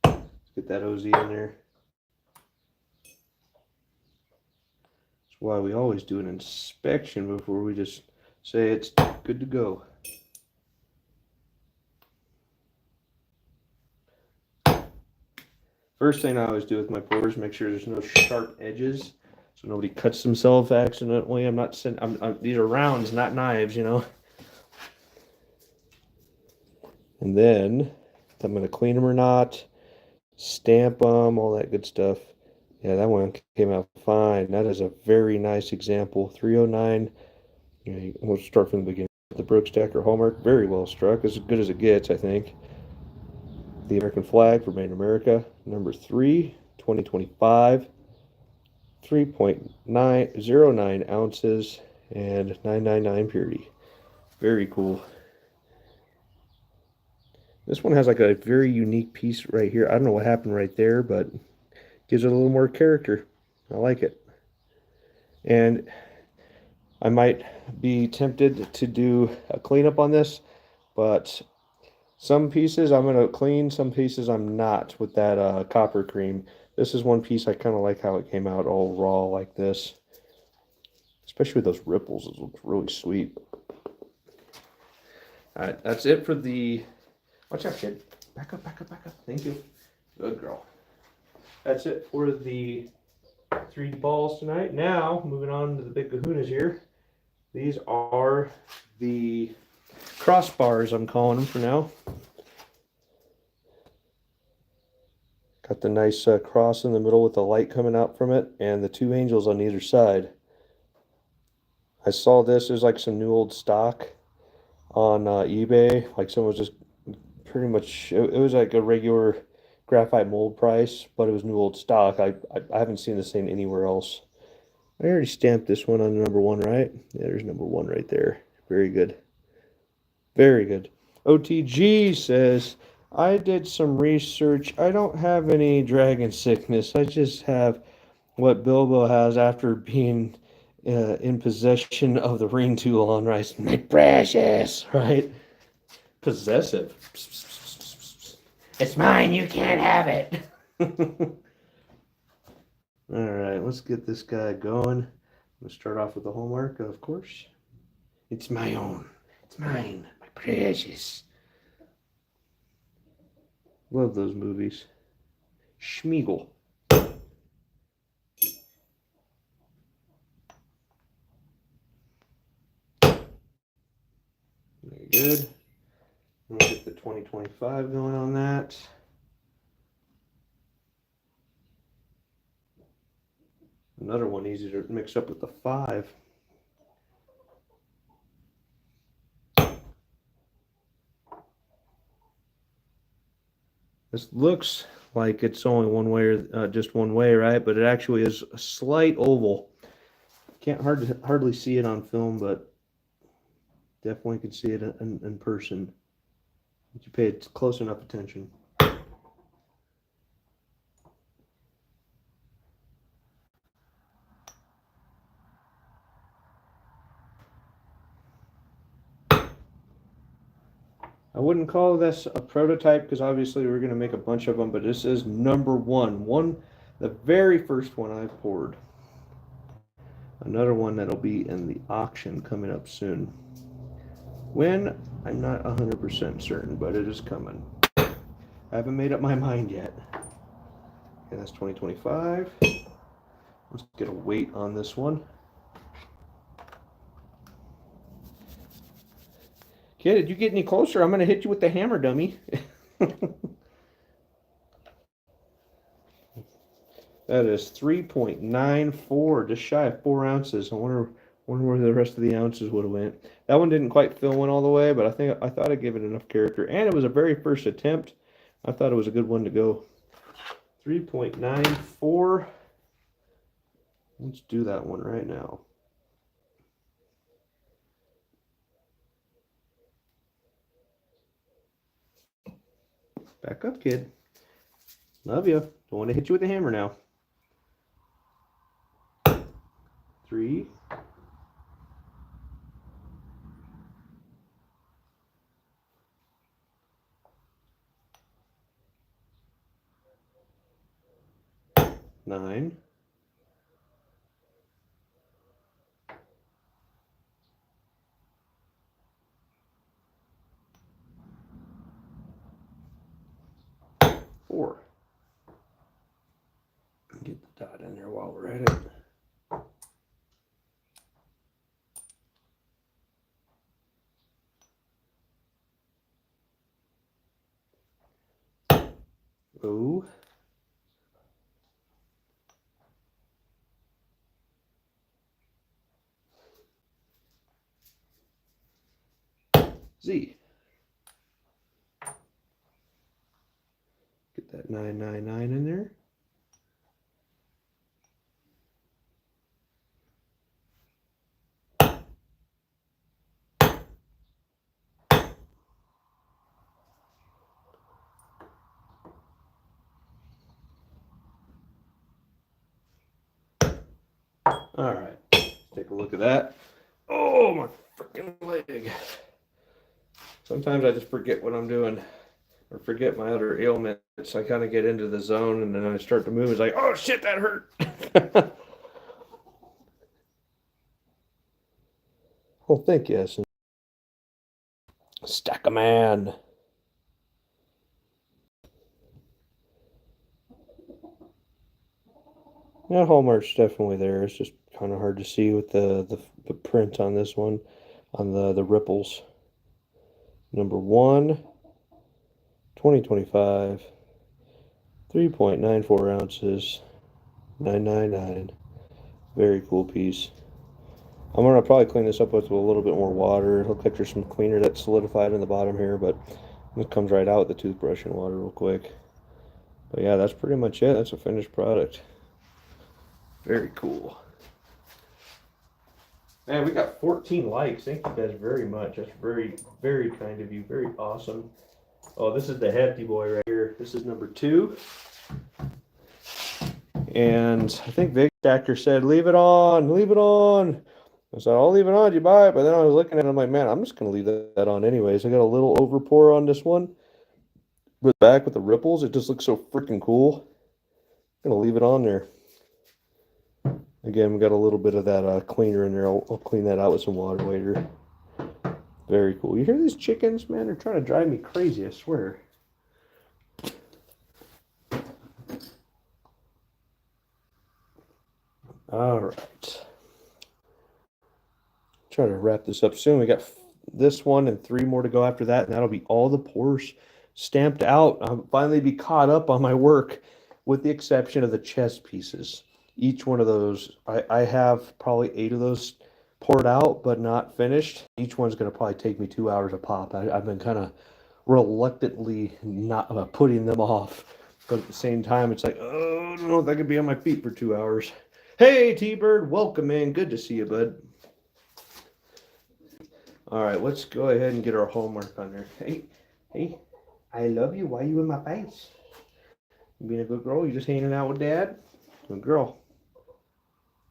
Let's get that OZ in there. That's why we always do an inspection before we just say it's good to go. First thing I always do with my pours, make sure there's no sharp edges, so nobody cuts themselves accidentally. These are rounds, not knives, you know. And then I'm going to clean them or not, stamp them, all that good stuff. Yeah, that one came out fine. That is a very nice example. 309. You know, we'll start from the beginning. The Brooks Stacker hallmark, very well struck, as good as it gets, I think. The American flag for Made in America, number 3, 2025, 3.909 ounces, and 999 purity. Very cool. This one has like a very unique piece right here. I don't know what happened right there, but gives it a little more character. I like it. And I might be tempted to do a cleanup on this, but some pieces I'm going to clean, some pieces I'm not with that copper cream. This is one piece I kind of like how it came out all raw like this. Especially with those ripples, it looks really sweet. All right, that's it for the... Watch out, kid. Back up, back up, back up. Thank you. Good girl. That's it for the 3D balls tonight. Now, moving on to the big kahunas here. These are the crossbars, I'm calling them for now. Got the nice cross in the middle with the light coming out from it, and the 2 angels on either side. I saw this, there's like some new old stock on eBay. Like someone was just pretty much, it was like a regular graphite mold price, but it was new old stock. I haven't seen this thing anywhere else. I already stamped this one on number 1, right? Yeah, there's number 1 right there. Very good. Very good. OTG says, I did some research. I don't have any dragon sickness. I just have what Bilbo has after being in possession of the ring tool on Rice. My precious, right? Possessive. It's mine, you can't have it. All right, let's get this guy going. We'll start off with the hallmark, of course. It's my own. It's mine. My precious. Love those movies. Schmiegel. Very good. We'll get the 2025 going on that. Another one easy to mix up with the 5. This looks like it's only one way, or just one way, right? But it actually is a slight oval. Can't hardly see it on film, but definitely can see it in person. If you pay close enough attention. I wouldn't call this a prototype because obviously we're going to make a bunch of them, but this is number 1. The very first one I've poured. Another one that'll be in the auction coming up soon. When? I'm not 100% certain, but it is coming. I haven't made up my mind yet. Okay, that's 2025. Let's get a weight on this one. Kid, did you get any closer? I'm going to hit you with the hammer, dummy. That is 3.94, just shy of 4 ounces. I wonder where the rest of the ounces would have went. That one didn't quite fill in all the way, but I thought I'd give it enough character. And it was a very first attempt. I thought it was a good one to go. 3.94. Let's do that one right now. Back up, kid. Love you. Don't want to hit you with a hammer now. 3. Nine. 4. Get the dot in there while we're at it. O. Z. Get that 999 in there. All right, let's take a look at that. Oh, my freaking leg. Sometimes I just forget what I'm doing or forget my other ailments. I kind of get into the zone and then I start to move. It's like, oh shit, that hurt. Well, thank you. Stack a man. That hallmark's definitely there. It's just kind of hard to see with the print on this one, on the ripples. Number 1, 2025, 3.94 ounces, 999. Very cool piece. I'm gonna probably clean this up with a little bit more water. It looks like there's some cleaner that's solidified in the bottom here, but it comes right out with the toothbrush and water real quick. But yeah, that's pretty much it. That's a finished product. Very cool. Man, we got 14 likes. Thank you guys very much. That's very, very kind of you. Very awesome. Oh, this is the hefty boy right here. This is number 2. And I think Vic Stacker said, leave it on, leave it on. I said, I'll leave it on, you buy it. But then I was looking at it, I'm like, man, I'm just going to leave that on anyways. I got a little over pour on this one. With back with the ripples, it just looks so freaking cool. I'm going to leave it on there. Again, we got a little bit of that cleaner in there. I'll clean that out with some water later. Very cool. You hear these chickens, man? They're trying to drive me crazy, I swear. All right. Try to wrap this up soon. We got this one and 3 more to go after that, and that'll be all the pours stamped out. I'll finally be caught up on my work, with the exception of the chest pieces. Each one of those, I have probably 8 of those poured out, but not finished. Each one's going to probably take me 2 hours a pop. I've been kind of reluctantly not putting them off. But at the same time, it's like, oh, I don't know if I could be on my feet for 2 hours. Hey, T-Bird, welcome in. Good to see you, bud. All right, let's go ahead and get our hallmark on there. Hey, I love you. Why are you in my face? You being a good girl? You just hanging out with Dad? Good girl.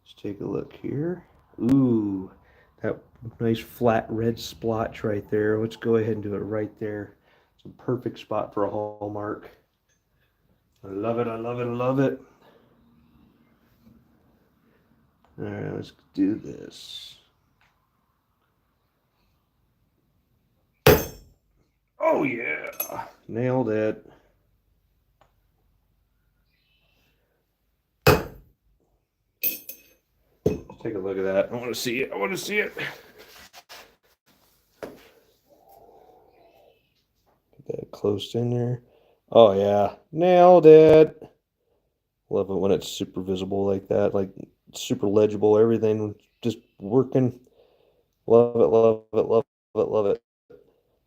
Let's take a look here. Ooh, that nice flat red splotch right there. Let's go ahead and do it right there. It's a perfect spot for a hallmark. I love it, I love it, I love it. All right, let's do this. Oh yeah, nailed it. Take a look at that. I want to see it. I want to see it. Get that close in there. Oh yeah, nailed it. Love it when it's super visible like that, like super legible. Everything just working. Love it, love it, love it, love it.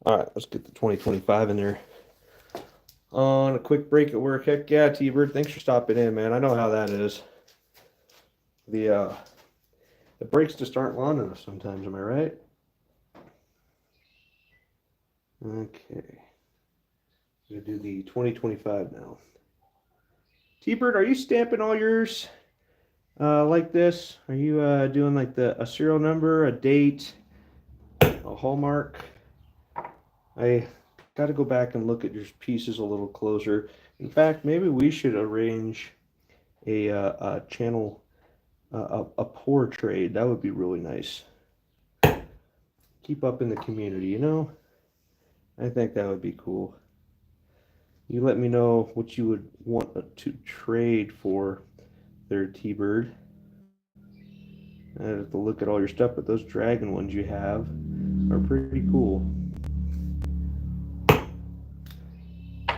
All right, let's get the 2025 in there. On a quick break at work. Heck yeah, T-Bird. Thanks for stopping in, man. I know how that is. The breaks just aren't long enough sometimes, am I right? Okay. I'm going to do the 2025 now. T-Bird, are you stamping all yours like this? Are you doing like a serial number, a date, a hallmark? I got to go back and look at your pieces a little closer. In fact, maybe we should arrange a channel, a pour trade. That would be really nice. Keep up in the community, you know? I think that would be cool. You let me know what you would want to trade for there, T-Bird. I have to look at all your stuff, but those dragon ones you have are pretty cool.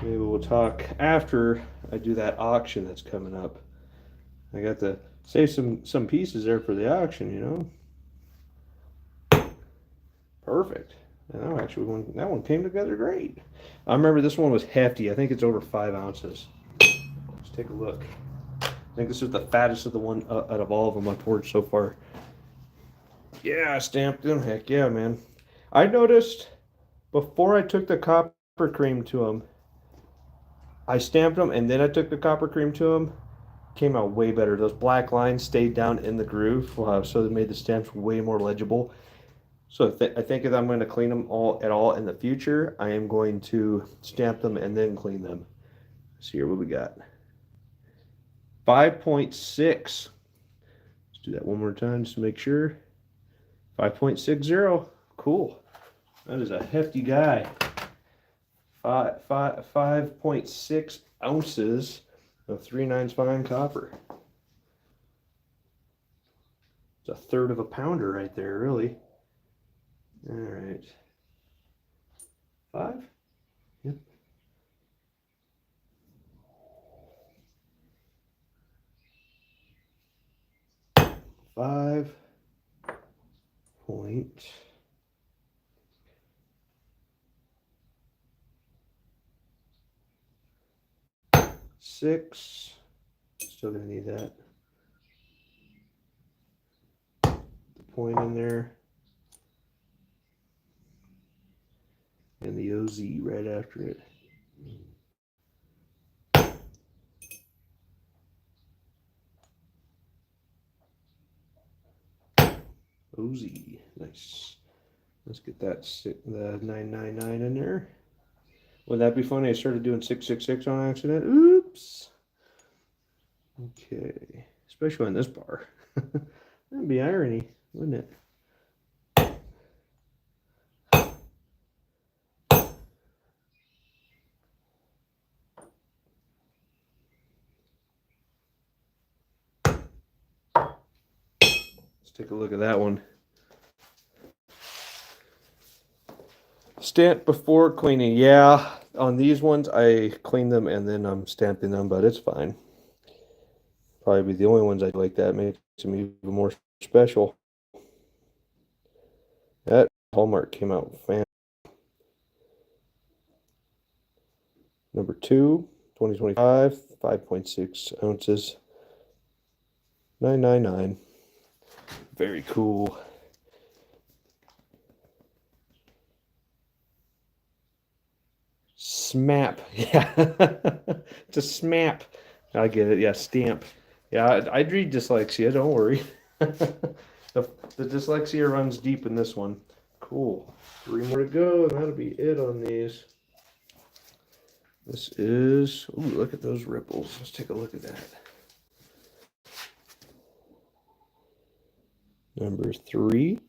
maybe we'll talk after I do that auction that's coming up. I got to save some pieces there for the auction, you know. Perfect. And actually, that one came together great. I remember this one was hefty. I think it's over 5 ounces. Let's take a look. I think this is the fattest of the one out of all of them I've poured so far. Yeah, I stamped them. Heck yeah, man. I noticed before I took the copper cream to them, I stamped them and then I took the copper cream to them. Came out way better. Those black lines stayed down in the groove, so they made the stamps way more legible. So I think if I'm going to clean them all in the future, I am going to stamp them and then clean them. Let's see here what we got. 5.6. Let's do that one more time just to make sure. 5.60. Cool. That is a hefty guy. 5.6 ounces of 3/9 fine copper. It's a third of a pounder right there, really. All right. 5? Yep. Five point six. Still gonna need that. The point in there. And the OZ right after it. OZ. Nice. Let's get that the 999 in there. Wouldn't that be funny? I started doing 666 on accident. Oops. Okay. Especially on this bar. That'd be irony, wouldn't it? Let's take a look at that one. Stamp before cleaning. Yeah, on these ones I clean them and then I'm stamping them, but it's fine. Probably be the only ones I like that. Makes them even more special. That Hallmark came out fan. Number 2, 2025, 5.6 ounces, 999. Very cool. Smap. Yeah. It's a smap. I get it. Yeah, stamp. Yeah, I'd read dyslexia. Don't worry. The dyslexia runs deep in this one. Cool. 3 more to go, and that'll be it on these. This is, ooh, look at those ripples. Let's take a look at that. Number 3.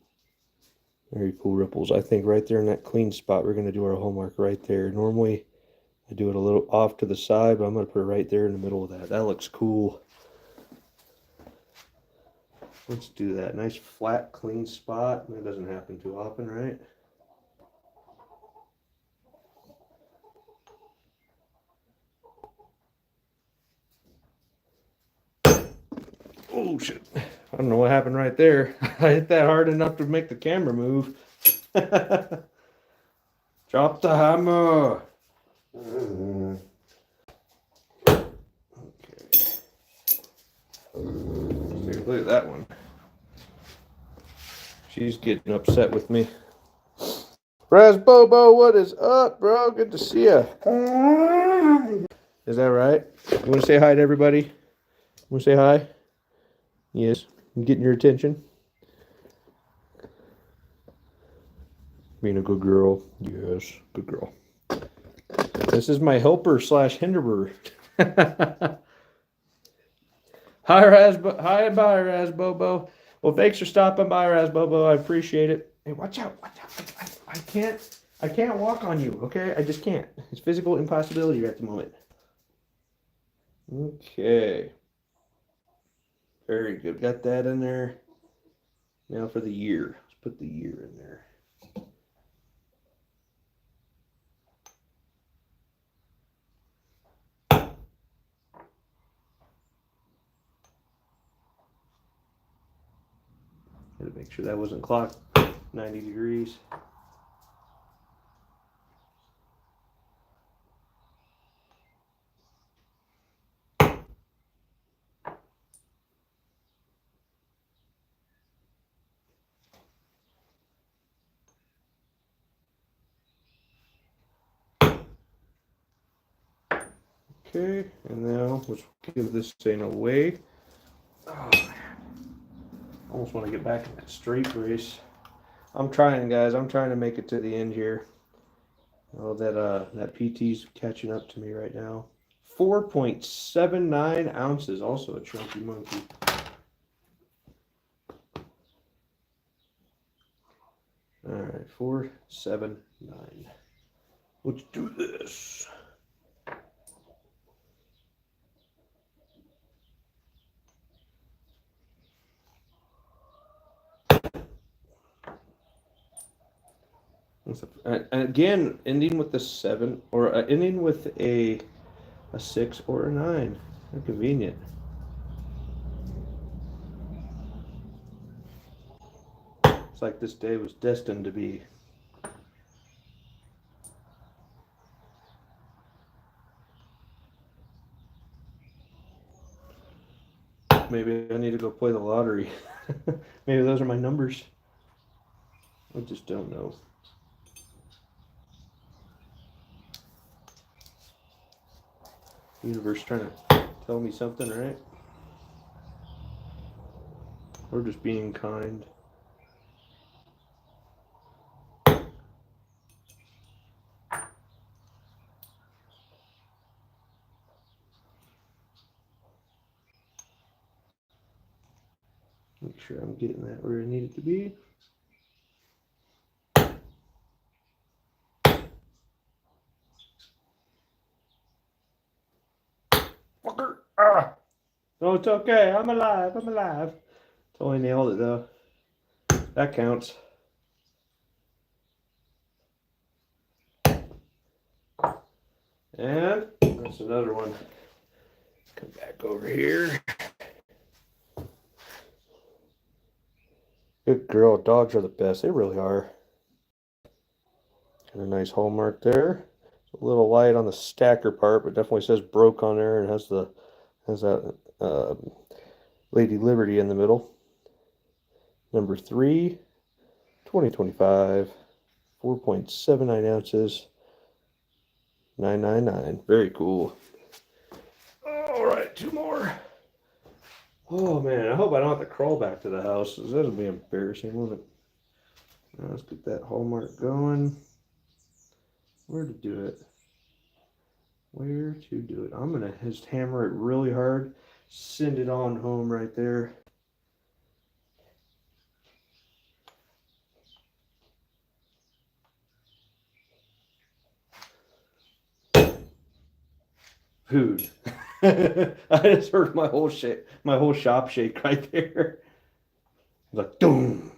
Very cool ripples. I think right there in that clean spot, we're going to do our homework right there. Normally, I do it a little off to the side, but I'm going to put it right there in the middle of that. That looks cool. Let's do that. Nice flat, clean spot. That doesn't happen too often, right? Oh, shit. I don't know what happened right there. I hit that hard enough to make the camera move. Drop the hammer. Okay. Look at that one. She's getting upset with me. Raz Bobo, what is up, bro? Good to see you. Is that right? You want to say hi to everybody? Want to say hi? Yes. I'm getting your attention. Being a good girl. Yes, good girl. This is my helper / hinderer. Hi, hi, bye, Raz Bobo. Well, thanks for stopping by, Raz Bobo. I appreciate it. Hey, watch out! Watch out! I can't walk on you. Okay, I just can't. It's physical impossibility at the moment. Okay. Very good. Got that in there. Now for the year. Let's put the year in there. Had to make sure that wasn't clocked 90 degrees. Okay, and now let's give this thing away. Oh, I almost want to get back in that straight brace. I'm trying, guys. I'm trying to make it to the end here. Oh, that PT's catching up to me right now. 4.79 ounces, also a chunky monkey. All right, 479. Let's do this. And again, ending with the 7 or ending with a 6 or a 9. How convenient. It's like this day was destined to be. Maybe I need to go play the lottery. Maybe those are my numbers. I just don't know. Universe trying to tell me something, right? Or just being kind. Make sure I'm getting that where I need it to be. Fucker! Ah! No, it's okay. I'm alive. I'm alive. Totally nailed it, though. That counts. And that's another one. Come back over here. Good girl. Dogs are the best. They really are. Got a nice hallmark there. It's a little light on the stacker part, but definitely says broke on there and has that Lady Liberty in the middle. Number 3, 2025, 4.79 ounces, 999. Very cool. All right, 2 more. Oh man, I hope I don't have to crawl back to the house. That'll be embarrassing, won't it? Now let's get that hallmark going. Where to do it? Where to do it? I'm gonna just hammer it really hard. Send it on home right there. Food. I just heard my whole shop shake right there. Like boom.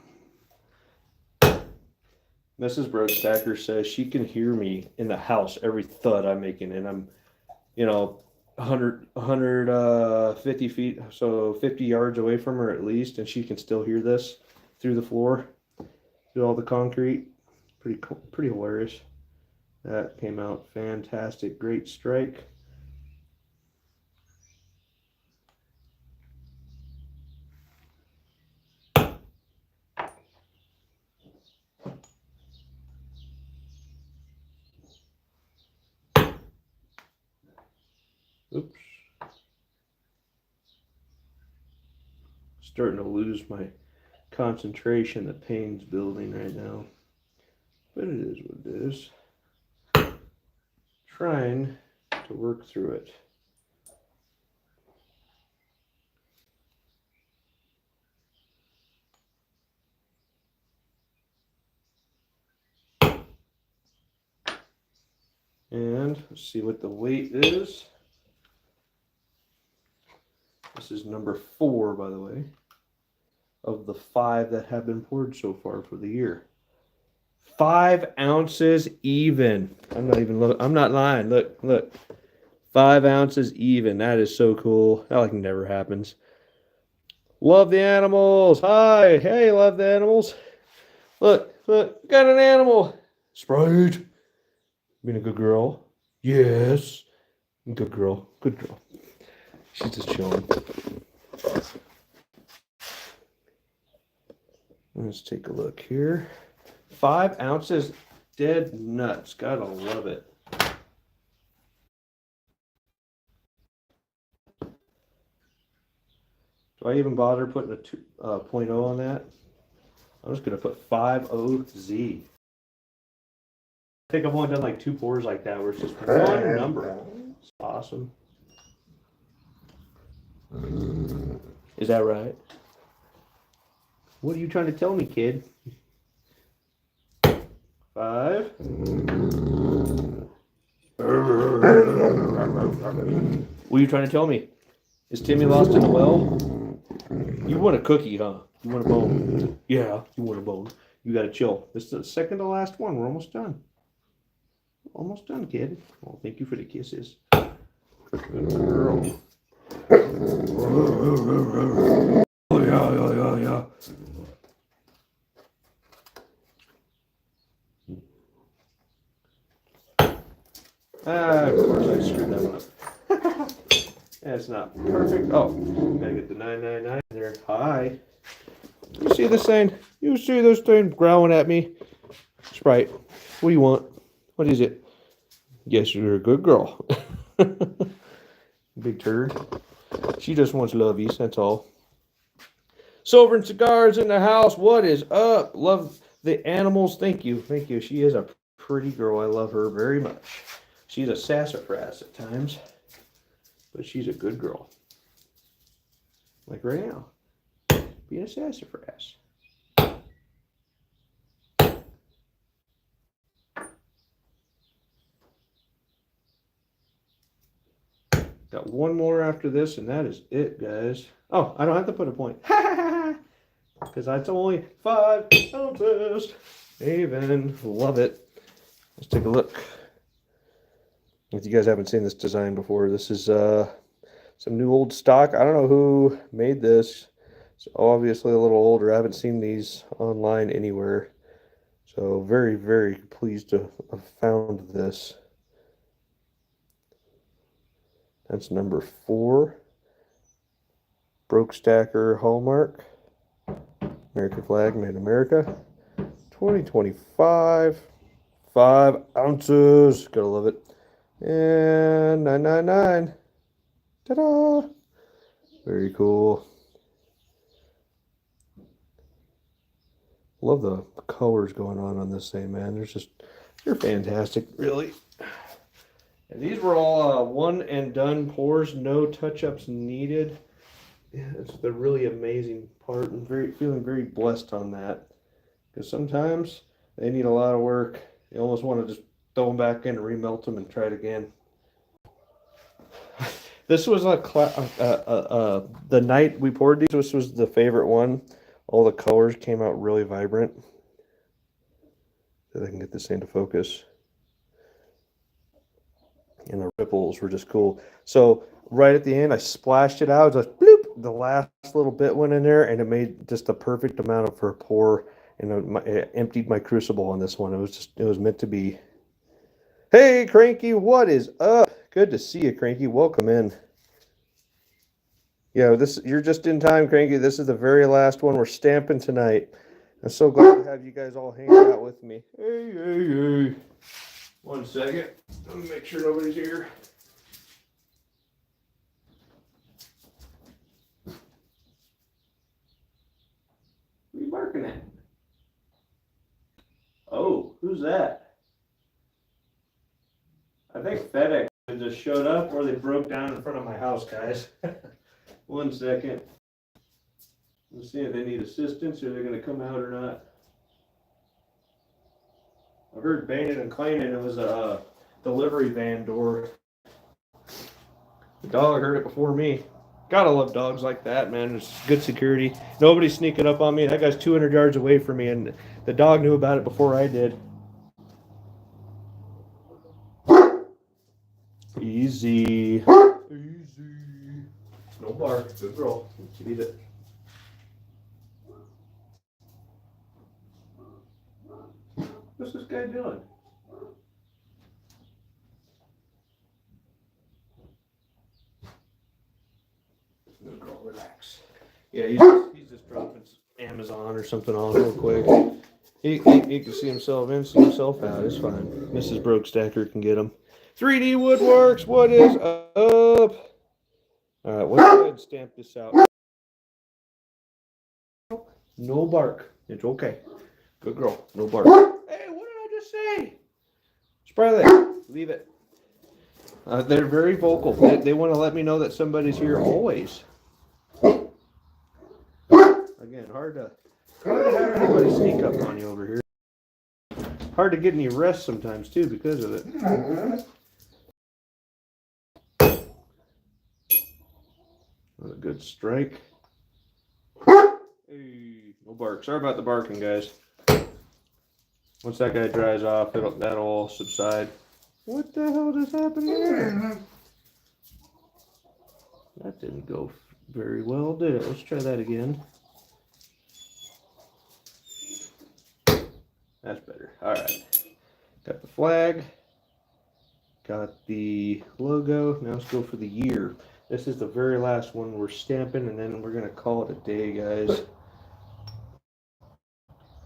Mrs. Broadstacker says she can hear me in the house every thud I'm making, and I'm, 150 feet, so 50 yards away from her at least, and she can still hear this through the floor, through all the concrete. Pretty hilarious. That came out fantastic. Great strike. Oops. Starting to lose my concentration. The pain's building right now. But it is what it is. Trying to work through it. And let's see what the weight is. This is number 4, by the way, of the 5 that have been poured so far for the year. 5 ounces even. I'm not lying. Look. 5 ounces even. That is so cool. That like never happens. Love the animals. Hi. Hey, love the animals. Look, look, got an animal. Sprite. Being a good girl. Yes. Good girl. Good girl. She's just chilling. Let's take a look here. 5 ounces dead nuts. Gotta love it. Do I even bother putting a 2.0 on that? I'm just gonna put 5OZ. I think I've only done like 2 pours like that where it's just one number. It's awesome. Is that right? What are you trying to tell me, kid? 5. What are you trying to tell me? Is Timmy lost in the well? You want a cookie, huh? You want a bone? Yeah, you want a bone. You gotta chill. This is the second to last one. We're almost done. Almost done, kid. Well, thank you for the kisses. Good girl. Oh, yeah. Of course I screwed that one up. That's not perfect. Oh, gotta get the 999 there. Hi. You see this thing? You see this thing growling at me? Sprite, what do you want? What is it? Yes, you're a good girl. Big turd. She just wants lovies, that's all. Silver and Cigars in the house. What is up? Love the animals. Thank you. Thank you. She is a pretty girl. I love her very much. She's a sassafras at times, but she's a good girl. Like right now. Being a sassafras. Got one more after this, and that is it, guys. Oh, I don't have to put a point. Because that's only 5 ounces. Even. Love it. Let's take a look. If you guys haven't seen this design before, this is some new old stock. I don't know who made this. It's obviously a little older. I haven't seen these online anywhere. So very, very pleased to have found this. That's number 4. Broke Stacker Hallmark. American flag, made in America. 2025. 5 ounces. Gotta love it. And 999. Ta-da! Very cool. Love the colors going on this thing, man. They're fantastic, really. And these were all one and done pours, no touch-ups needed. Yeah, it's the really amazing part, and feeling very blessed on that. Because sometimes they need a lot of work. You almost want to just throw them back in and remelt them and try it again. This was the night we poured these. This was the favorite one. All the colors came out really vibrant. So I can get this thing to focus. And the ripples were just cool. So right at the end, I splashed it out. Just bloop. The last little bit went in there, and it made just the perfect amount of for a pour. And it emptied my crucible on this one. It was meant to be. Hey, Cranky, what is up? Good to see you, Cranky. Welcome in. Yeah, you're just in time, Cranky. This is the very last one we're stamping tonight. I'm so glad to have you guys all hanging out with me. Hey. 1 second. Let me make sure nobody's here. What are you barking at? Oh, who's that? I think FedEx just showed up, or they broke down in front of my house, guys. 1 second. Let's see if they need assistance or they're going to come out or not. I heard banging and clanging. It was a delivery van door. The dog heard it before me. Gotta love dogs like that, man. It's good security. Nobody's sneaking up on me. That guy's 200 yards away from me, and the dog knew about it before I did. Easy. Easy. No bark. Good girl. Beat it. What's this guy doing? No, girl, relax. Yeah, he's just dropping Amazon or something on real quick. He can see himself in, see himself out. It's fine. Mrs. Broke Stacker can get him. 3D Woodworks, what is up? All right, let's go ahead and stamp this out. No bark. It's okay. Good girl. No bark. Hey, what did I just say? Spray that. Leave it. They're very vocal. They want to let me know that somebody's here always. Again, hard to have anybody sneak up on you over here. Hard to get any rest sometimes too because of it. A good strike. Hey, no bark. Sorry about the barking, guys. Once that guy dries off, that'll all subside. What the hell just happened there? That didn't go very well, did it? Let's try that again. That's better. All right. Got the flag. Got the logo. Now let's go for the year. This is the very last one we're stamping, and then we're going to call it a day, guys.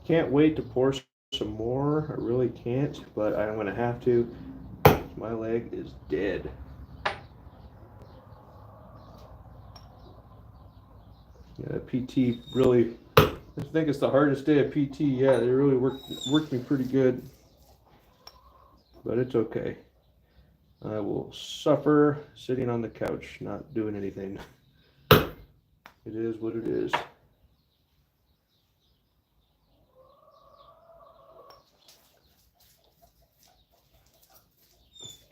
Can't wait to pour some more. I really can't, but I'm going to have to. My leg is dead. Yeah, PT really, I think it's the hardest day of PT. Yeah, they really worked me pretty good. But it's okay. I will suffer sitting on the couch, not doing anything. It is what it is.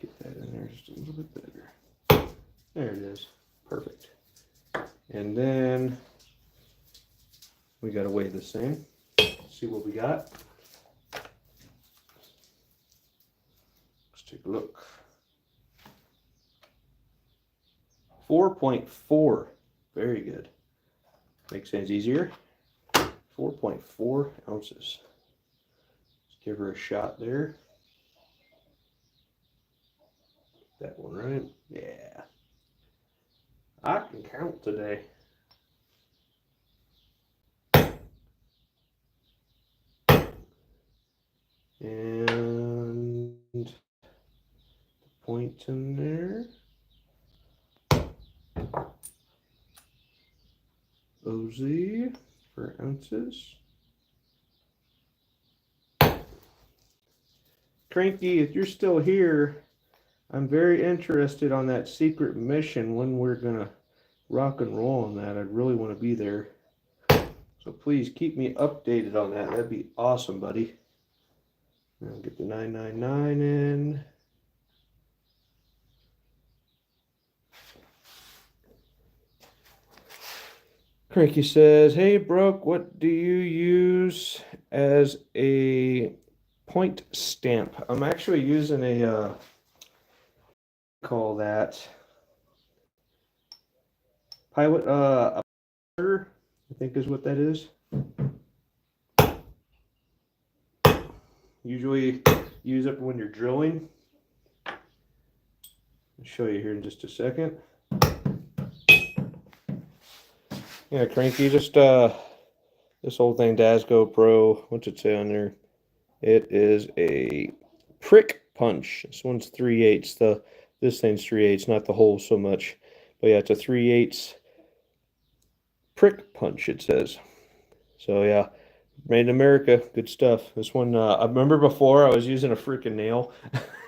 Get that in there just a little bit better. There it is. Perfect. And then we got to weigh this thing. See what we got. Let's take a look. 4.4. Very good. Makes things easier. 4.4 ounces. Let's give her a shot there. That one right? Yeah. I can count today. And point in there. OZ for ounces. Cranky, if you're still here, I'm very interested on that secret mission when we're gonna rock and roll on that. I'd really want to be there. So please keep me updated on that. That'd be awesome, buddy. I'll get the 999 in. Cranky says, hey, Brooke, what do you use as a point stamp? I'm actually using a, call that, pilot, I think is what that is. Usually use it when you're drilling. I'll show you here in just a second. Yeah, Cranky, just this whole thing, Dasgo Pro, what's it say on there? It is a prick punch. This one's 3/8. This thing's 3/8, not the hole so much. But yeah, it's a 3/8 prick punch, it says. So yeah, made in America, good stuff. This one, I remember before I was using a freaking nail.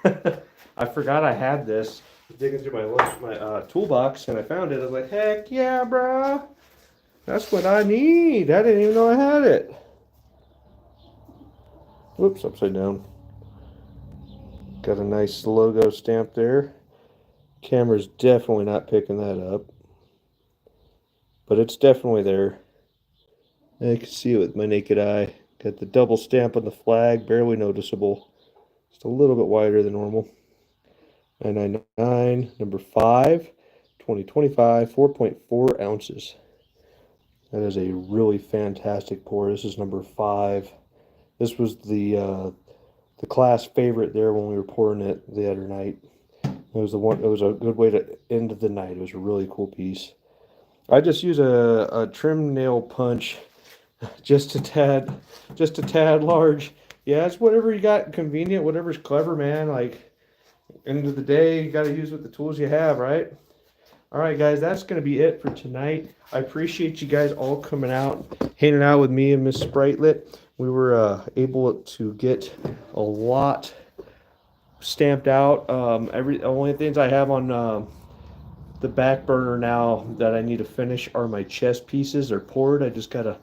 I forgot I had this. I was digging through my toolbox and I found it. I was like, heck yeah, bro. That's what I need. I didn't even know I had it. Whoops, upside down. Got a nice logo stamp there. Camera's definitely not picking that up. But it's definitely there. I can see it with my naked eye. Got the double stamp on the flag, barely noticeable. Just a little bit wider than normal. 999, number 5, 2025, 4.4 ounces. That is a really fantastic pour. This is number 5. This was the the class favorite there when we were pouring it the other night. It was the one. It was a good way to end the night. It was a really cool piece. I just use a trim nail punch, just a tad large. Yeah, it's whatever you got convenient, whatever's clever, man. Like end of the day, you got to use with the tools you have, right? All right, guys, that's going to be it for tonight. I appreciate you guys all coming out, hanging out with me and Miss Spritelet. We were able to get a lot stamped out. The only things I have on the back burner now that I need to finish are my chest pieces. They're poured. I just got to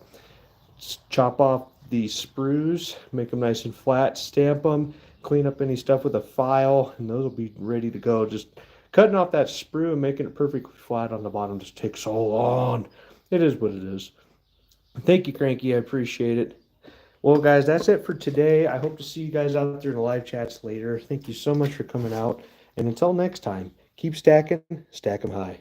chop off the sprues, make them nice and flat, stamp them, clean up any stuff with a file, and those will be ready to go. Just cutting off that sprue and making it perfectly flat on the bottom just takes so long. It is what it is. Thank you, Cranky. I appreciate it. Well, guys, that's it for today. I hope to see you guys out there in the live chats later. Thank you so much for coming out. And until next time, keep stacking, stack 'em high.